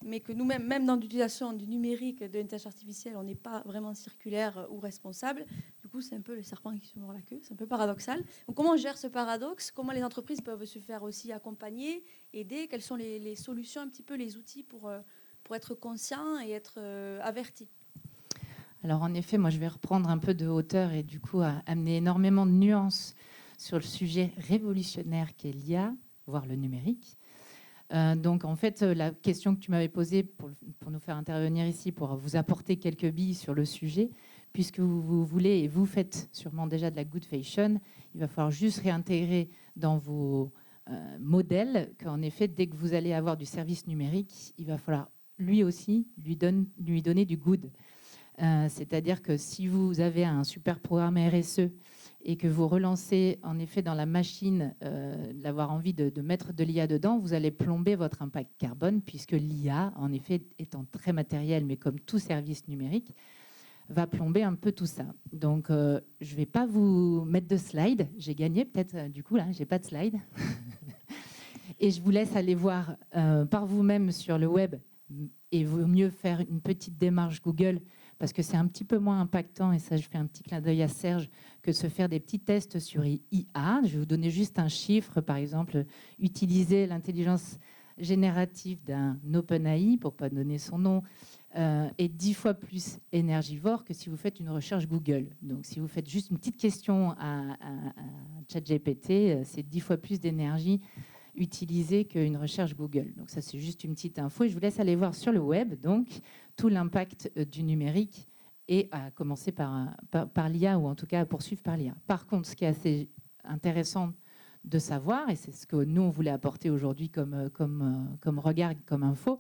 mais que nous-mêmes, même dans l'utilisation du numérique, de l'intelligence artificielle, on n'est pas vraiment circulaire ou responsable. Du coup, c'est un peu le serpent qui se mord la queue. C'est un peu paradoxal. Donc, comment on gère ce paradoxe? Comment les entreprises peuvent se faire aussi accompagner, aider? Quelles sont les solutions, un petit peu les outils pour être conscient et être averti? Alors, en effet, moi, je vais reprendre un peu de hauteur et du coup, amener énormément de nuances sur le sujet révolutionnaire qu'est l'IA, voire le numérique. Donc, en fait, la question que tu m'avais posée pour nous faire intervenir ici, pour vous apporter quelques billes sur le sujet, puisque vous voulez, et vous faites sûrement déjà de la good fashion, il va falloir juste réintégrer dans vos modèles qu'en effet, dès que vous allez avoir du service numérique, il va falloir lui aussi lui donner du good. C'est-à-dire que si vous avez un super programme RSE et que vous relancez en effet dans la machine d'avoir envie de mettre de l'IA dedans, vous allez plomber votre impact carbone, puisque l'IA, en effet, étant très matériel, mais comme tout service numérique, va plomber un peu tout ça. Donc, je ne vais pas vous mettre de slide. J'ai gagné peut-être, du coup, là, je n'ai pas de slide. Et je vous laisse aller voir par vous-même sur le web, et il vaut mieux faire une petite démarche Google, parce que c'est un petit peu moins impactant, et ça, je fais un petit clin d'œil à Serge, que de se faire des petits tests sur IA. Je vais vous donner juste un chiffre, par exemple, utiliser l'intelligence générative d'un OpenAI, pour ne pas donner son nom, est 10 fois plus énergivore que si vous faites une recherche Google. Donc, si vous faites juste une petite question à ChatGPT, c'est 10 fois plus d'énergie utilisée qu'une recherche Google. Donc ça, c'est juste une petite info. Et je vous laisse aller voir sur le web, donc, tout l'impact du numérique, et à commencer par l'IA, ou en tout cas à poursuivre par l'IA. Par contre, ce qui est assez intéressant de savoir, et c'est ce que nous, on voulait apporter aujourd'hui comme regard, comme info,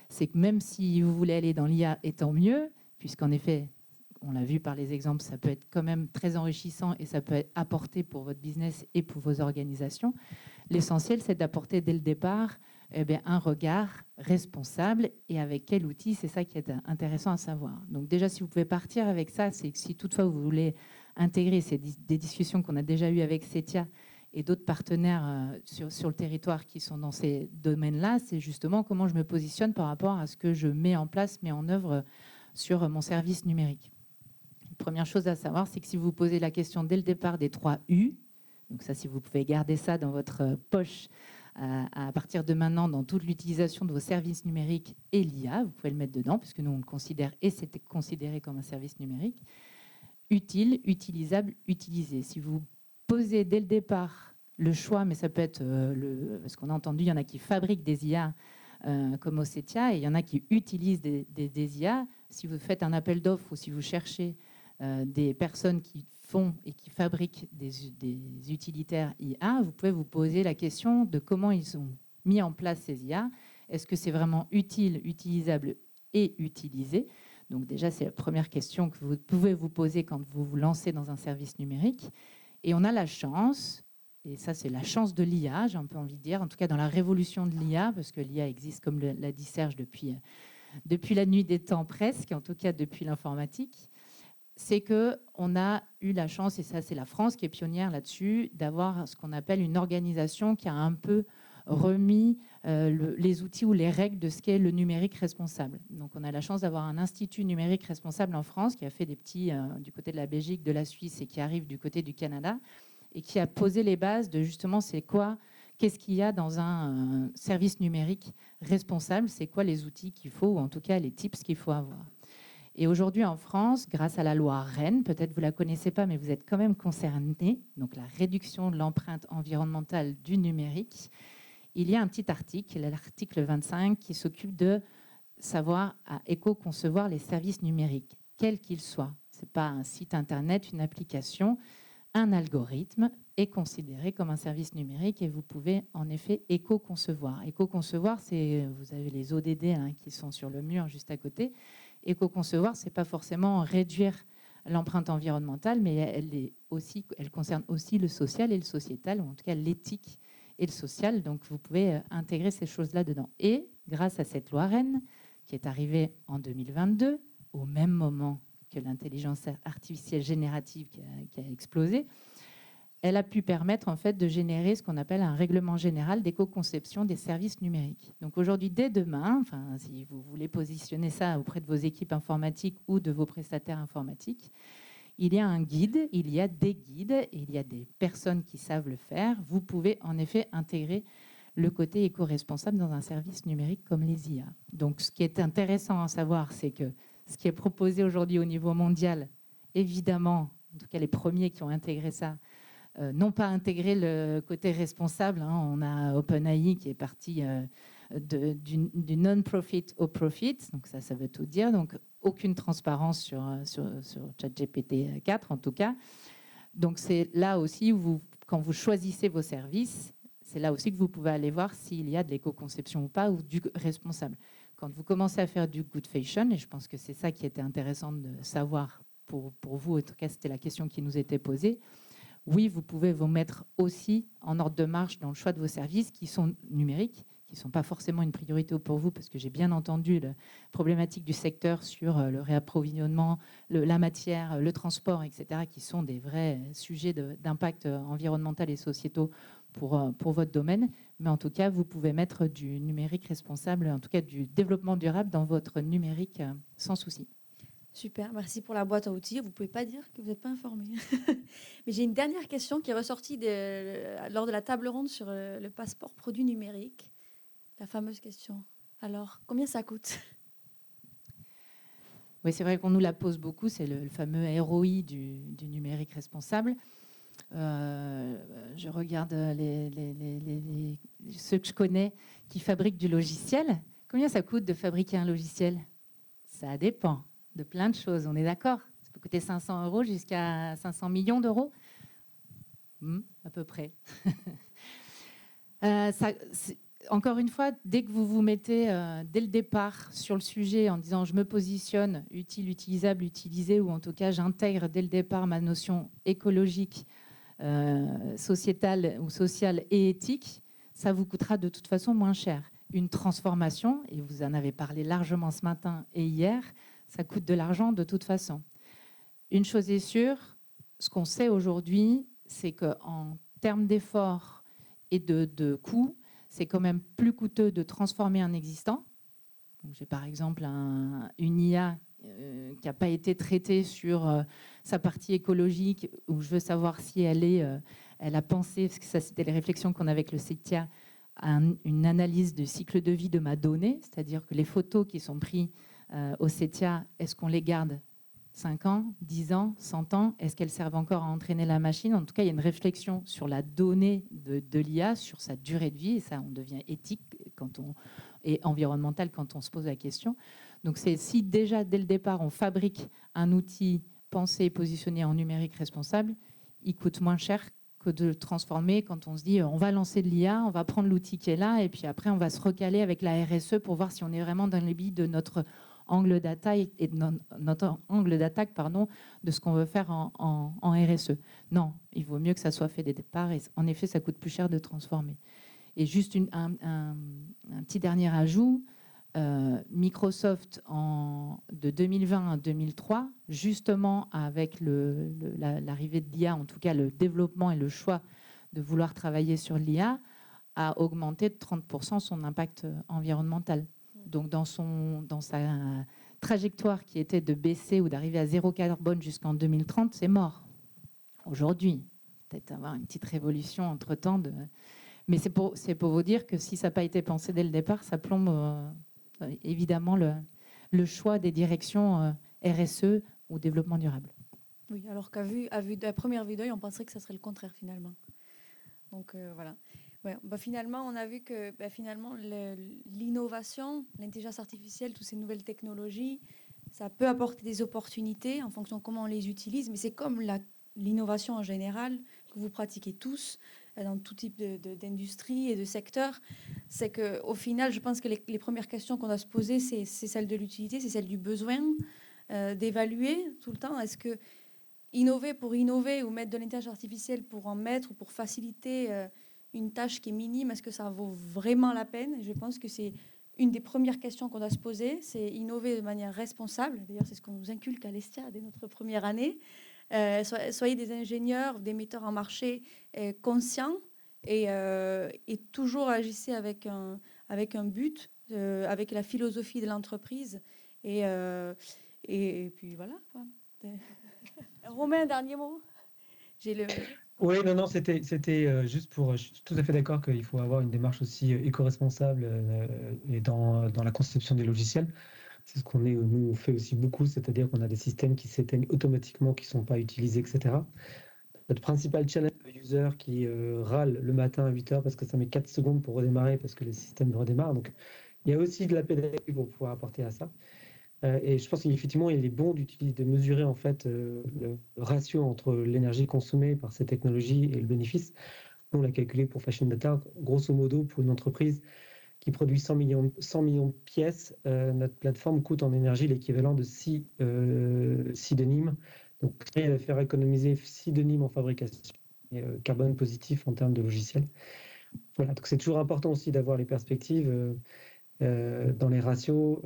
c'est que même si vous voulez aller dans l'IA, et tant mieux, puisqu'en effet, on l'a vu par les exemples, ça peut être quand même très enrichissant et ça peut être apporté pour votre business et pour vos organisations. L'essentiel, c'est d'apporter dès le départ un regard responsable, et avec quel outil, c'est ça qui est intéressant à savoir. Donc déjà, si vous pouvez partir avec ça, c'est que si toutefois vous voulez intégrer des discussions qu'on a déjà eues avec Setia et d'autres partenaires sur le territoire qui sont dans ces domaines-là, c'est justement comment je me positionne par rapport à ce que je mets en place, mets en œuvre sur mon service numérique. La première chose à savoir, c'est que si vous posez la question dès le départ des 3 U, donc ça, si vous pouvez garder ça dans votre poche à partir de maintenant dans toute l'utilisation de vos services numériques et l'IA, vous pouvez le mettre dedans, puisque nous, on le considère, et c'était considéré comme un service numérique. Utile, utilisable, utilisé. Si vous posez dès le départ le choix, mais ça peut être, parce qu'on a entendu, il y en a qui fabriquent des IA comme Osetia, et il y en a qui utilisent des IA. Si vous faites un appel d'offres ou si vous cherchez des personnes qui font et qui fabriquent des utilitaires IA, vous pouvez vous poser la question de comment ils ont mis en place ces IA. Est-ce que c'est vraiment utile, utilisable et utilisé? Donc déjà, c'est la première question que vous pouvez vous poser quand vous vous lancez dans un service numérique. Et on a la chance, et ça c'est la chance de l'IA, j'ai un peu envie de dire, en tout cas dans la révolution de l'IA, parce que l'IA existe, comme l'a dit Serge, depuis la nuit des temps presque, en tout cas depuis l'informatique, c'est qu'on a eu la chance, et ça c'est la France qui est pionnière là-dessus, d'avoir ce qu'on appelle une organisation qui a un peu remis les outils ou les règles de ce qu'est le numérique responsable. Donc on a la chance d'avoir un institut numérique responsable en France qui a fait des petits du côté de la Belgique, de la Suisse, et qui arrive du côté du Canada, et qui a posé les bases de justement qu'est-ce qu'il y a dans un service numérique responsable, c'est quoi les outils qu'il faut, ou en tout cas les tips qu'il faut avoir. Et aujourd'hui, en France, grâce à la loi Rennes, peut-être vous ne la connaissez pas, mais vous êtes quand même concernés, donc la réduction de l'empreinte environnementale du numérique, il y a un petit article, l'article 25, qui s'occupe de savoir à éco-concevoir les services numériques, quels qu'ils soient. Ce n'est pas un site internet, une application, un algorithme est considéré comme un service numérique et vous pouvez en effet éco-concevoir. Éco-concevoir, c'est, vous avez les ODD qui sont sur le mur juste à côté. Éco-concevoir, ce n'est pas forcément réduire l'empreinte environnementale, mais elle concerne aussi le social et le sociétal, ou en tout cas l'éthique et le social. Donc vous pouvez intégrer ces choses-là dedans. Et grâce à cette loi Rennes, qui est arrivée en 2022, au même moment que l'intelligence artificielle générative qui a explosé, elle a pu permettre en fait de générer ce qu'on appelle un règlement général d'éco-conception des services numériques. Donc aujourd'hui, dès demain, si vous voulez positionner ça auprès de vos équipes informatiques ou de vos prestataires informatiques, il y a un guide, il y a des guides, il y a des personnes qui savent le faire. Vous pouvez en effet intégrer le côté éco-responsable dans un service numérique comme les IA. Donc ce qui est intéressant à savoir, c'est que ce qui est proposé aujourd'hui au niveau mondial, évidemment, en tout cas les premiers qui ont intégré ça, n'ont pas intégré le côté responsable. On a OpenAI qui est parti du non-profit au profit, donc ça veut tout dire. Donc aucune transparence sur ChatGPT 4 en tout cas. Donc c'est là aussi où quand vous choisissez vos services, c'est là aussi que vous pouvez aller voir s'il y a de l'éco-conception ou pas, ou du responsable. Quand vous commencez à faire du good fashion, et je pense que c'est ça qui était intéressant de savoir pour vous, en tout cas c'était la question qui nous était posée, oui, vous pouvez vous mettre aussi en ordre de marche dans le choix de vos services qui sont numériques, qui ne sont pas forcément une priorité pour vous, parce que j'ai bien entendu la problématique du secteur sur le réapprovisionnement, la matière, le transport, etc., qui sont des vrais sujets d'impact environnemental et sociétaux pour votre domaine. Mais en tout cas, vous pouvez mettre du numérique responsable, en tout cas du développement durable dans votre numérique sans souci. Super, merci pour la boîte à outils. Vous ne pouvez pas dire que vous n'êtes pas informé. Mais j'ai une dernière question qui est ressortie lors de la table ronde sur le passeport produit numérique. La fameuse question. Alors, combien ça coûte ? Oui, c'est vrai qu'on nous la pose beaucoup. C'est le fameux ROI du numérique responsable. Je regarde ceux que je connais qui fabriquent du logiciel. Combien ça coûte de fabriquer un logiciel ? Ça dépend de plein de choses, on est d'accord. Ça peut coûter 500 € jusqu'à 500 millions d'euros, à peu près. Encore une fois, dès que vous vous mettez dès le départ sur le sujet en disant je me positionne utile, utilisable, utilisé, ou en tout cas j'intègre dès le départ ma notion écologique, sociétale ou sociale et éthique, ça vous coûtera de toute façon moins cher. Une transformation, et vous en avez parlé largement ce matin et hier, ça coûte de l'argent de toute façon. Une chose est sûre, ce qu'on sait aujourd'hui, c'est qu'en termes d'efforts et de coûts, c'est quand même plus coûteux de transformer un existant. J'ai par exemple une IA qui n'a pas été traitée sur sa partie écologique, où je veux savoir si elle a pensé, parce que ça c'était les réflexions qu'on a avec le CETIA, à une analyse du cycle de vie de ma donnée, c'est-à-dire que les photos qui sont prises au CETIA, est-ce qu'on les garde 5 ans, 10 ans, 100 ans? Est-ce qu'elles servent encore à entraîner la machine? En tout cas, il y a une réflexion sur la donnée de l'IA, sur sa durée de vie, et ça, on devient éthique et environnemental quand on se pose la question. Donc, c'est si déjà, dès le départ, on fabrique un outil pensé et positionné en numérique responsable, il coûte moins cher que de le transformer quand on se dit on va lancer de l'IA, on va prendre l'outil qui est là, et puis après, on va se recaler avec la RSE pour voir si on est vraiment dans les billes de notre angle d'attaque et de notre angle d'attaque, de ce qu'on veut faire en RSE. Non, il vaut mieux que ça soit fait dès le départ, et en effet, ça coûte plus cher de transformer. Et juste un petit dernier ajout, Microsoft, de 2020 à 2003, justement avec l'arrivée de l'IA, en tout cas le développement et le choix de vouloir travailler sur l'IA, a augmenté de 30% son impact environnemental. Donc dans sa trajectoire qui était de baisser ou d'arriver à zéro carbone jusqu'en 2030, c'est mort. Aujourd'hui, peut-être avoir une petite révolution entre-temps. Mais c'est pour vous dire que si ça n'a pas été pensé dès le départ, ça plombe évidemment le choix des directions RSE ou développement durable. Oui, alors à première vue d'œil, on penserait que ça serait le contraire finalement. Donc voilà. Ouais, finalement, on a vu que finalement l'innovation, l'intelligence artificielle, toutes ces nouvelles technologies, ça peut apporter des opportunités en fonction de comment on les utilise, mais c'est comme l'innovation en général que vous pratiquez tous dans tout type d'industrie et de secteur. C'est qu'au final, je pense que les premières questions qu'on doit se poser, c'est celle de l'utilité, c'est celle du besoin, d'évaluer tout le temps. Est-ce que innover pour innover ou mettre de l'intelligence artificielle pour en mettre ou pour faciliter une tâche qui est minime, est-ce que ça vaut vraiment la peine? Je pense que c'est une des premières questions qu'on doit se poser, c'est innover de manière responsable. D'ailleurs, c'est ce qu'on nous inculque à l'Estia dès notre première année. Soyez des ingénieurs, des metteurs en marché conscients et toujours agissez avec un but, avec la philosophie de l'entreprise. Et puis voilà, quoi. Romain, un dernier mot? Oui, non, c'était juste je suis tout à fait d'accord qu'il faut avoir une démarche aussi éco-responsable et dans la conception des logiciels. C'est ce nous fait aussi beaucoup, c'est-à-dire qu'on a des systèmes qui s'éteignent automatiquement, qui ne sont pas utilisés, etc. Notre principal challenge, le user qui râle le matin à 8 heures parce que ça met 4 secondes pour redémarrer parce que le système redémarre. Donc, il y a aussi de la pédagogie pour pouvoir apporter à ça. Et je pense qu'effectivement, il est bon de mesurer en fait le ratio entre l'énergie consommée par ces technologies et le bénéfice. Nous, on l'a calculé pour Fashion Data. Grosso modo, pour une entreprise qui produit 100 millions de pièces, notre plateforme coûte en énergie l'équivalent de 6 denimes. Donc, elle va faire économiser 6 denimes en fabrication, et, carbone positif en termes de logiciel. Voilà, donc c'est toujours important aussi d'avoir les perspectives dans les ratios.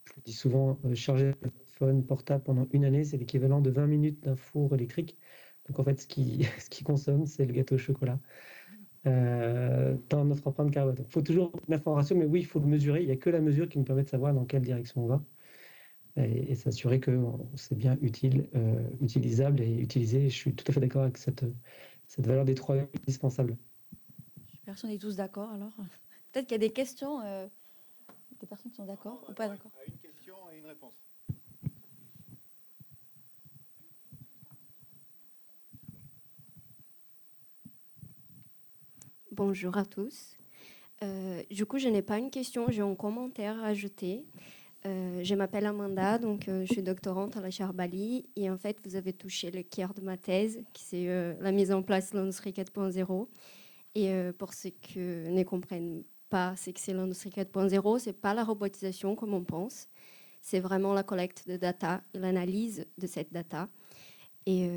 Je le dis souvent, charger un téléphone portable pendant une année, c'est l'équivalent de 20 minutes d'un four électrique. Donc en fait, ce qui consomme, c'est le gâteau au chocolat dans notre empreinte carbone. Il faut toujours mettre en ratio, mais oui, il faut le mesurer. Il n'y a que la mesure qui nous permet de savoir dans quelle direction on va et s'assurer que c'est bien utilisable et utilisé. Je suis tout à fait d'accord avec cette valeur des 3 indispensables. Super, on est tous d'accord alors. Peut-être qu'il y a des questions, des personnes qui sont d'accord ou pas d'accord. Une question et une réponse. Bonjour à tous. Du coup, je n'ai pas une question, j'ai un commentaire à ajouter. Je m'appelle Amanda, donc je suis doctorante à la Charbali et en fait, vous avez touché le cœur de ma thèse, qui c'est la mise en place de l'industrie 4.0. Et pour ceux qui ne comprennent pas ce que c'est l'industrie 4.0, c'est pas la robotisation comme on pense, c'est vraiment la collecte de data et l'analyse de cette data. Et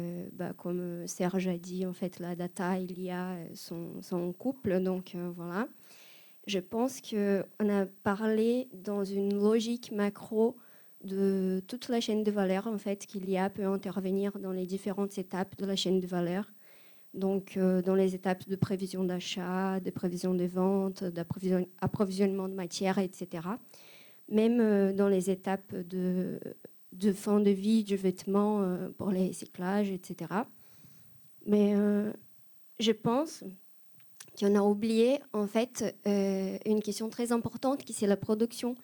comme Serge a dit, en fait, la data et l'IA sont en couple, donc voilà. Je pense qu'on a parlé dans une logique macro de toute la chaîne de valeur, en fait, qu'IA peut intervenir dans les différentes étapes de la chaîne de valeur. Donc, dans les étapes de prévision d'achat, de prévision de vente, d'approvisionnement de matières, etc. Même dans les étapes de fin de vie du vêtement pour les recyclages, etc. Mais je pense qu'on a oublié en fait une question très importante qui c'est la production.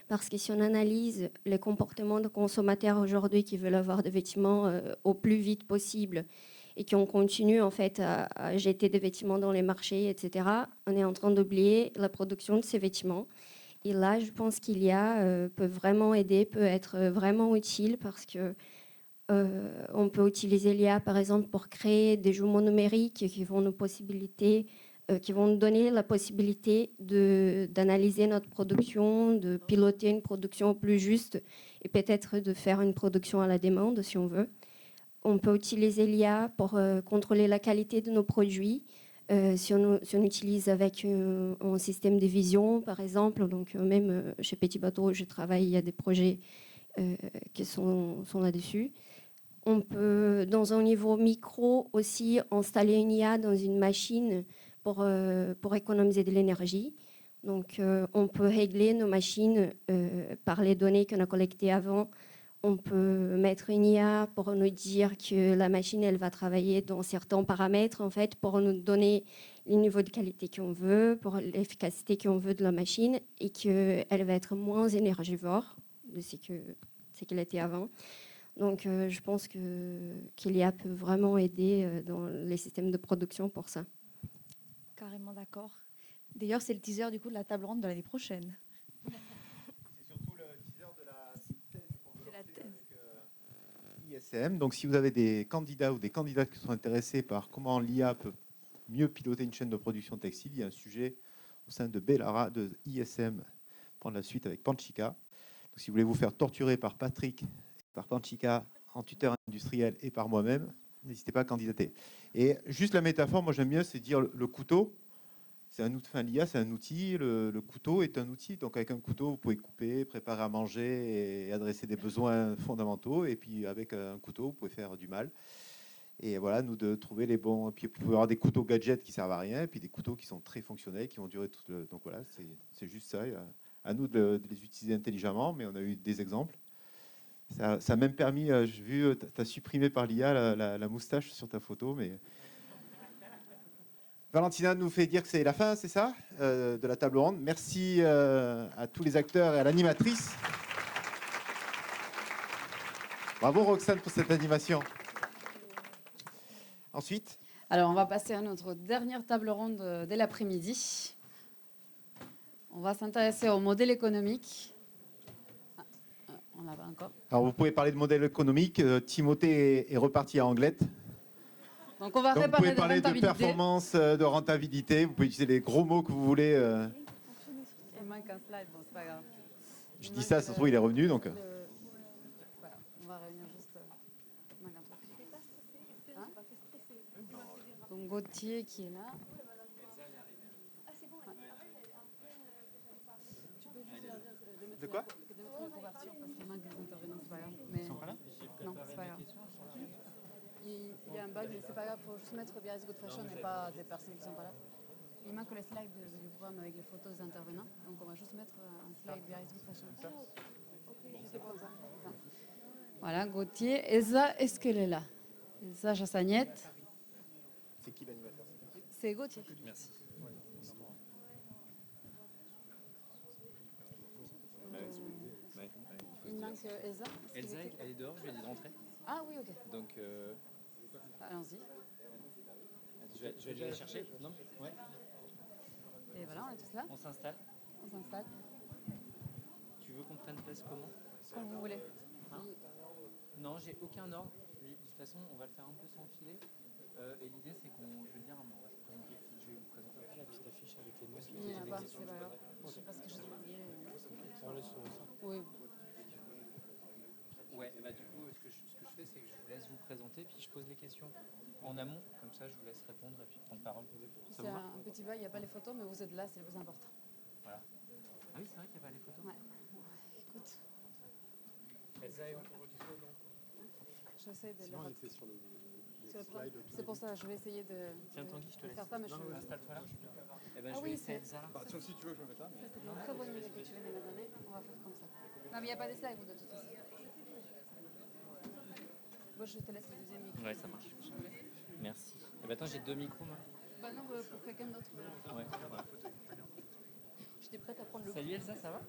Parce que si on analyse les comportements de consommateurs aujourd'hui qui veulent avoir des vêtements au plus vite possible et qui on continue en fait à jeter des vêtements dans les marchés, etc., on est en train d'oublier la production de ces vêtements. Et là, je pense qu'IA peut vraiment aider, peut être vraiment utile parce que on peut utiliser l'IA, par exemple, pour créer des jumeaux numériques qui vont qui vont nous donner la possibilité d'analyser notre production, de piloter une production plus juste et peut-être de faire une production à la demande si on veut. On peut utiliser l'IA pour contrôler la qualité de nos produits. Si on utilise avec un système de vision, par exemple, donc même chez Petit Bateau, je travaille, il y a des projets qui sont là-dessus. On peut, dans un niveau micro, aussi installer une IA dans une machine pour économiser de l'énergie. Donc, on peut régler nos machines par les données qu'on a collectées avant. On peut mettre une IA pour nous dire que la machine, elle va travailler dans certains paramètres, en fait, pour nous donner les niveaux de qualité qu'on veut, pour l'efficacité qu'on veut de la machine et qu'elle va être moins énergivore de ce ce qu'il était avant. Donc, je pense qu'IA peut vraiment aider dans les systèmes de production pour ça. Carrément d'accord. D'ailleurs, c'est le teaser du coup de la table ronde de l'année prochaine. C'est surtout le teaser de la thèse qu'on veut De la lancer thèse. avec ISM. Donc, si vous avez des candidats ou des candidates qui sont intéressés par comment l'IA peut mieux piloter une chaîne de production textile, il y a un sujet au sein de Bellara, de ISM, prendre la suite avec Panchica. Donc, si vous voulez vous faire torturer par Patrick, par Panchica, en tuteur industriel et par moi-même, n'hésitez pas à candidater. Et juste la métaphore, moi j'aime bien, c'est dire le couteau. C'est un outil, enfin, l'IA, c'est un outil. Le couteau est un outil. Donc, avec un couteau, vous pouvez couper, préparer à manger et adresser des besoins fondamentaux. Et puis, avec un couteau, vous pouvez faire du mal. Et voilà, nous de trouver les bons. Et puis, vous pouvez avoir des couteaux gadgets qui servent à rien, et puis des couteaux qui sont très fonctionnels, qui vont durer tout le. Donc voilà, c'est juste ça. À nous de les utiliser intelligemment, mais on a eu des exemples. Ça a même permis. J'ai vu, tu as supprimé par l'IA la moustache sur ta photo, mais. Valentina nous fait dire que c'est la fin, c'est ça, de la table ronde. Merci à tous les acteurs et à l'animatrice. Bravo Roxane pour cette animation. Ensuite. Alors, on va passer à notre dernière table ronde dès l'après-midi. On va s'intéresser au modèle économique. On l'a pas encore. Alors, vous pouvez parler de modèle économique. Timothée est reparti à Anglette. Donc, on va Donc, vous pouvez parler de rentabilité. performance, de rentabilité. Vous pouvez utiliser les gros mots que vous voulez. Il manque un slide, bon, c'est pas grave. Je dis ça, ça se trouve, il est revenu. Donc. Voilà, on va réunir juste. Il manque un truc. Hein donc, Gauthier qui est là. De quoi? Couverture parce qu'il manque des intervenants, c'est pas grave. Mais... Ils sont pas là? Non, c'est pas grave. Il y a un bug, mais c'est pas grave, il faut juste mettre Biarritz Good Fashion et pas des personnes qui sont pas là. Il manque les slides du programme avec les photos des intervenants, donc on va juste mettre un slide Biarritz Good Fashion. C'est comme ça. Voilà, Gauthier. Elsa, est-ce qu'elle est là? Elsa Chassagnette. C'est qui l'animateur? C'est Gauthier. Merci. Il manque Elsa. Elsa, elle est dehors, je lui ai dit de rentrer. Ah oui, ok. Donc, Allons-y. je vais aller la chercher. Non? Ouais. Et voilà, on est tous là. On s'installe. On s'installe. Tu veux qu'on prenne place comment? Comme vous voulez. Hein? Non, j'ai aucun ordre. De toute façon, on va le faire un peu sans filet. Et l'idée, c'est qu'on, je veux dire, on va se présenter. Je vais vous présenter la petite affiche avec les noms. Il n'y en a pas, c'est pas grave. Je sais pas ce que je dois oublier. On laisse ça. Oui. Ouais, et bah du coup, ce que je fais, c'est que je vous laisse vous présenter, puis je pose les questions en amont, comme ça je vous laisse répondre et puis prendre parole. Ça C'est vous va? un petit bail, il n'y a pas les photos, mais vous êtes là, c'est le plus important. Voilà. Ah oui, c'est vrai qu'il n'y a pas les photos. Ouais. Écoute, Elsa est où? j'essaie de Sinon, le on était sur le plan. C'est pour ça, je vais essayer de Tiens, Tanguy, je te laisse. faire ça, mais je Installe-toi là. Eh ben, Ah je vais oui, laisser c'est- Elsa là. Tiens, si tu veux, je me mets là. Ça, c'est une très bonne idée que tu viens de me donner. On va faire comme ça. Non, mais il n'y a pas de slide, vous, de toute façon. Bon, je te laisse le deuxième micro. Ouais, ça marche. Merci. Eh ben, attends, j'ai 2 micros, moi. Bah non, pour quelqu'un d'autre. Ouais. J'étais prête à prendre le Salut Elsa, ça va?